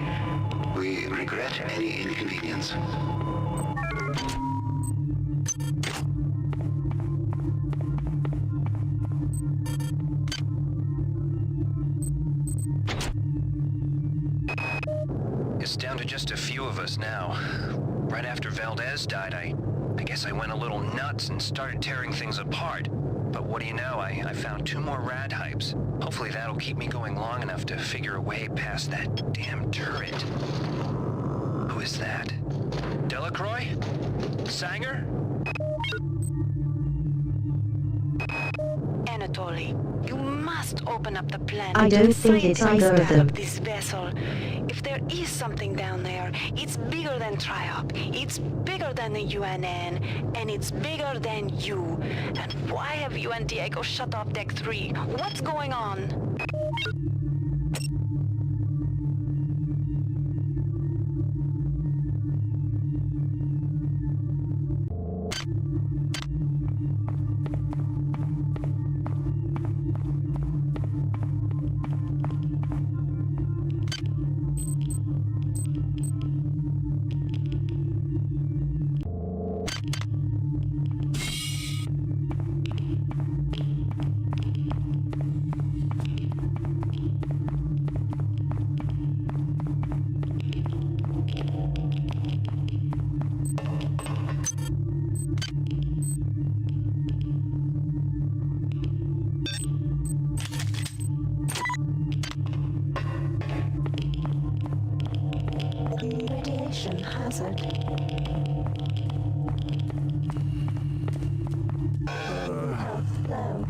We regret any inconvenience. It's down to just a few of us now. Right after Valdez died, I guess I went a little nuts and started tearing things apart. But what do you know, I found 2 more rad hypes. Hopefully that'll keep me going long enough to figure a way past that damn turret. Who is that? Delacroix? Sanger? Anatoly, you must open up the planet. I don't think it's either of them. This vessel. If there is something down there, it's bigger than Triop. It's bigger than the UNN, and it's bigger than you. And why have you and Diego shut off Deck 3? What's going on? Radiation hazard. Health low.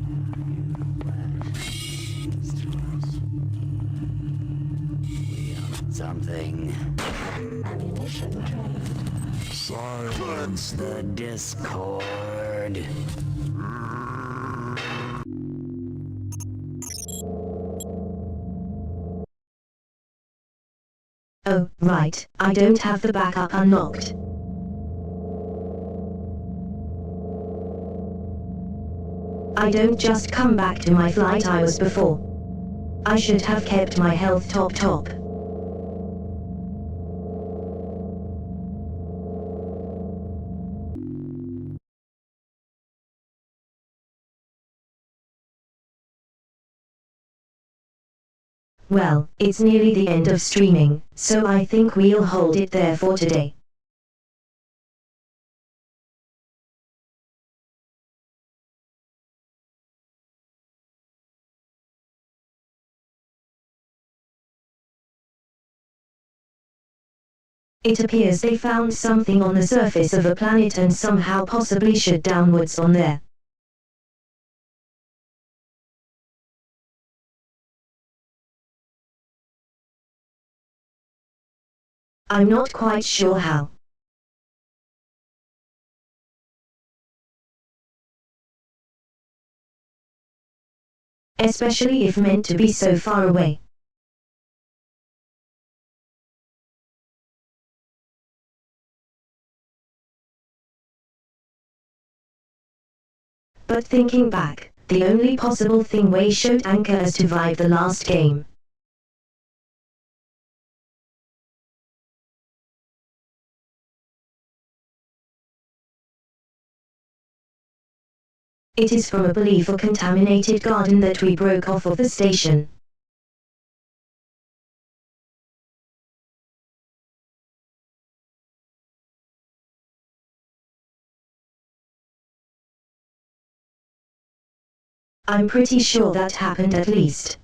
Something. Ammunition drained. Silence the Discord. Oh, right, I don't have the backup unlocked. I don't just come back to my flight I was before. I should have kept my health top. Well, it's nearly the end of streaming, so I think we'll hold it there for today. It appears they found something on the surface of a planet and somehow possibly shot downwards on there. I'm not quite sure how. Especially if meant to be so far away. But thinking back, the only possible thing way showed Anchor has survived the last game. It is from a belief or contaminated garden that we broke off of the station. I'm pretty sure that happened at least.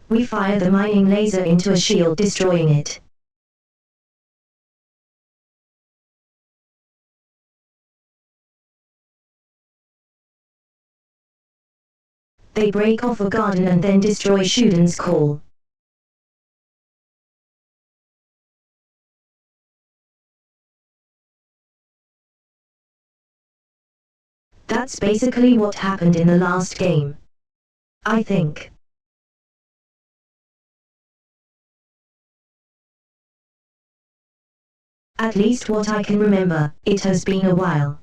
We fire the mining laser into a shield, destroying it. They break off a garden and then destroy Shodan's call. That's basically what happened in the last game. I think. At least what I can remember, it has been a while.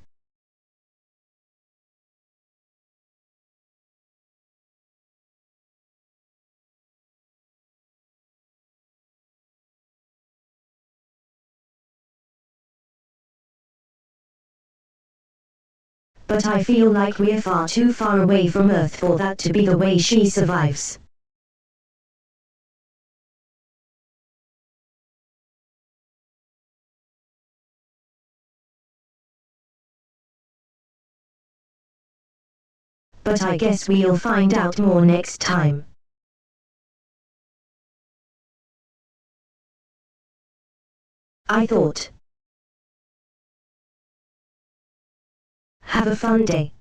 But I feel like we're far too far away from Earth for that to be the way she survives. But I guess we'll find out more next time. I thought. Have a fun day.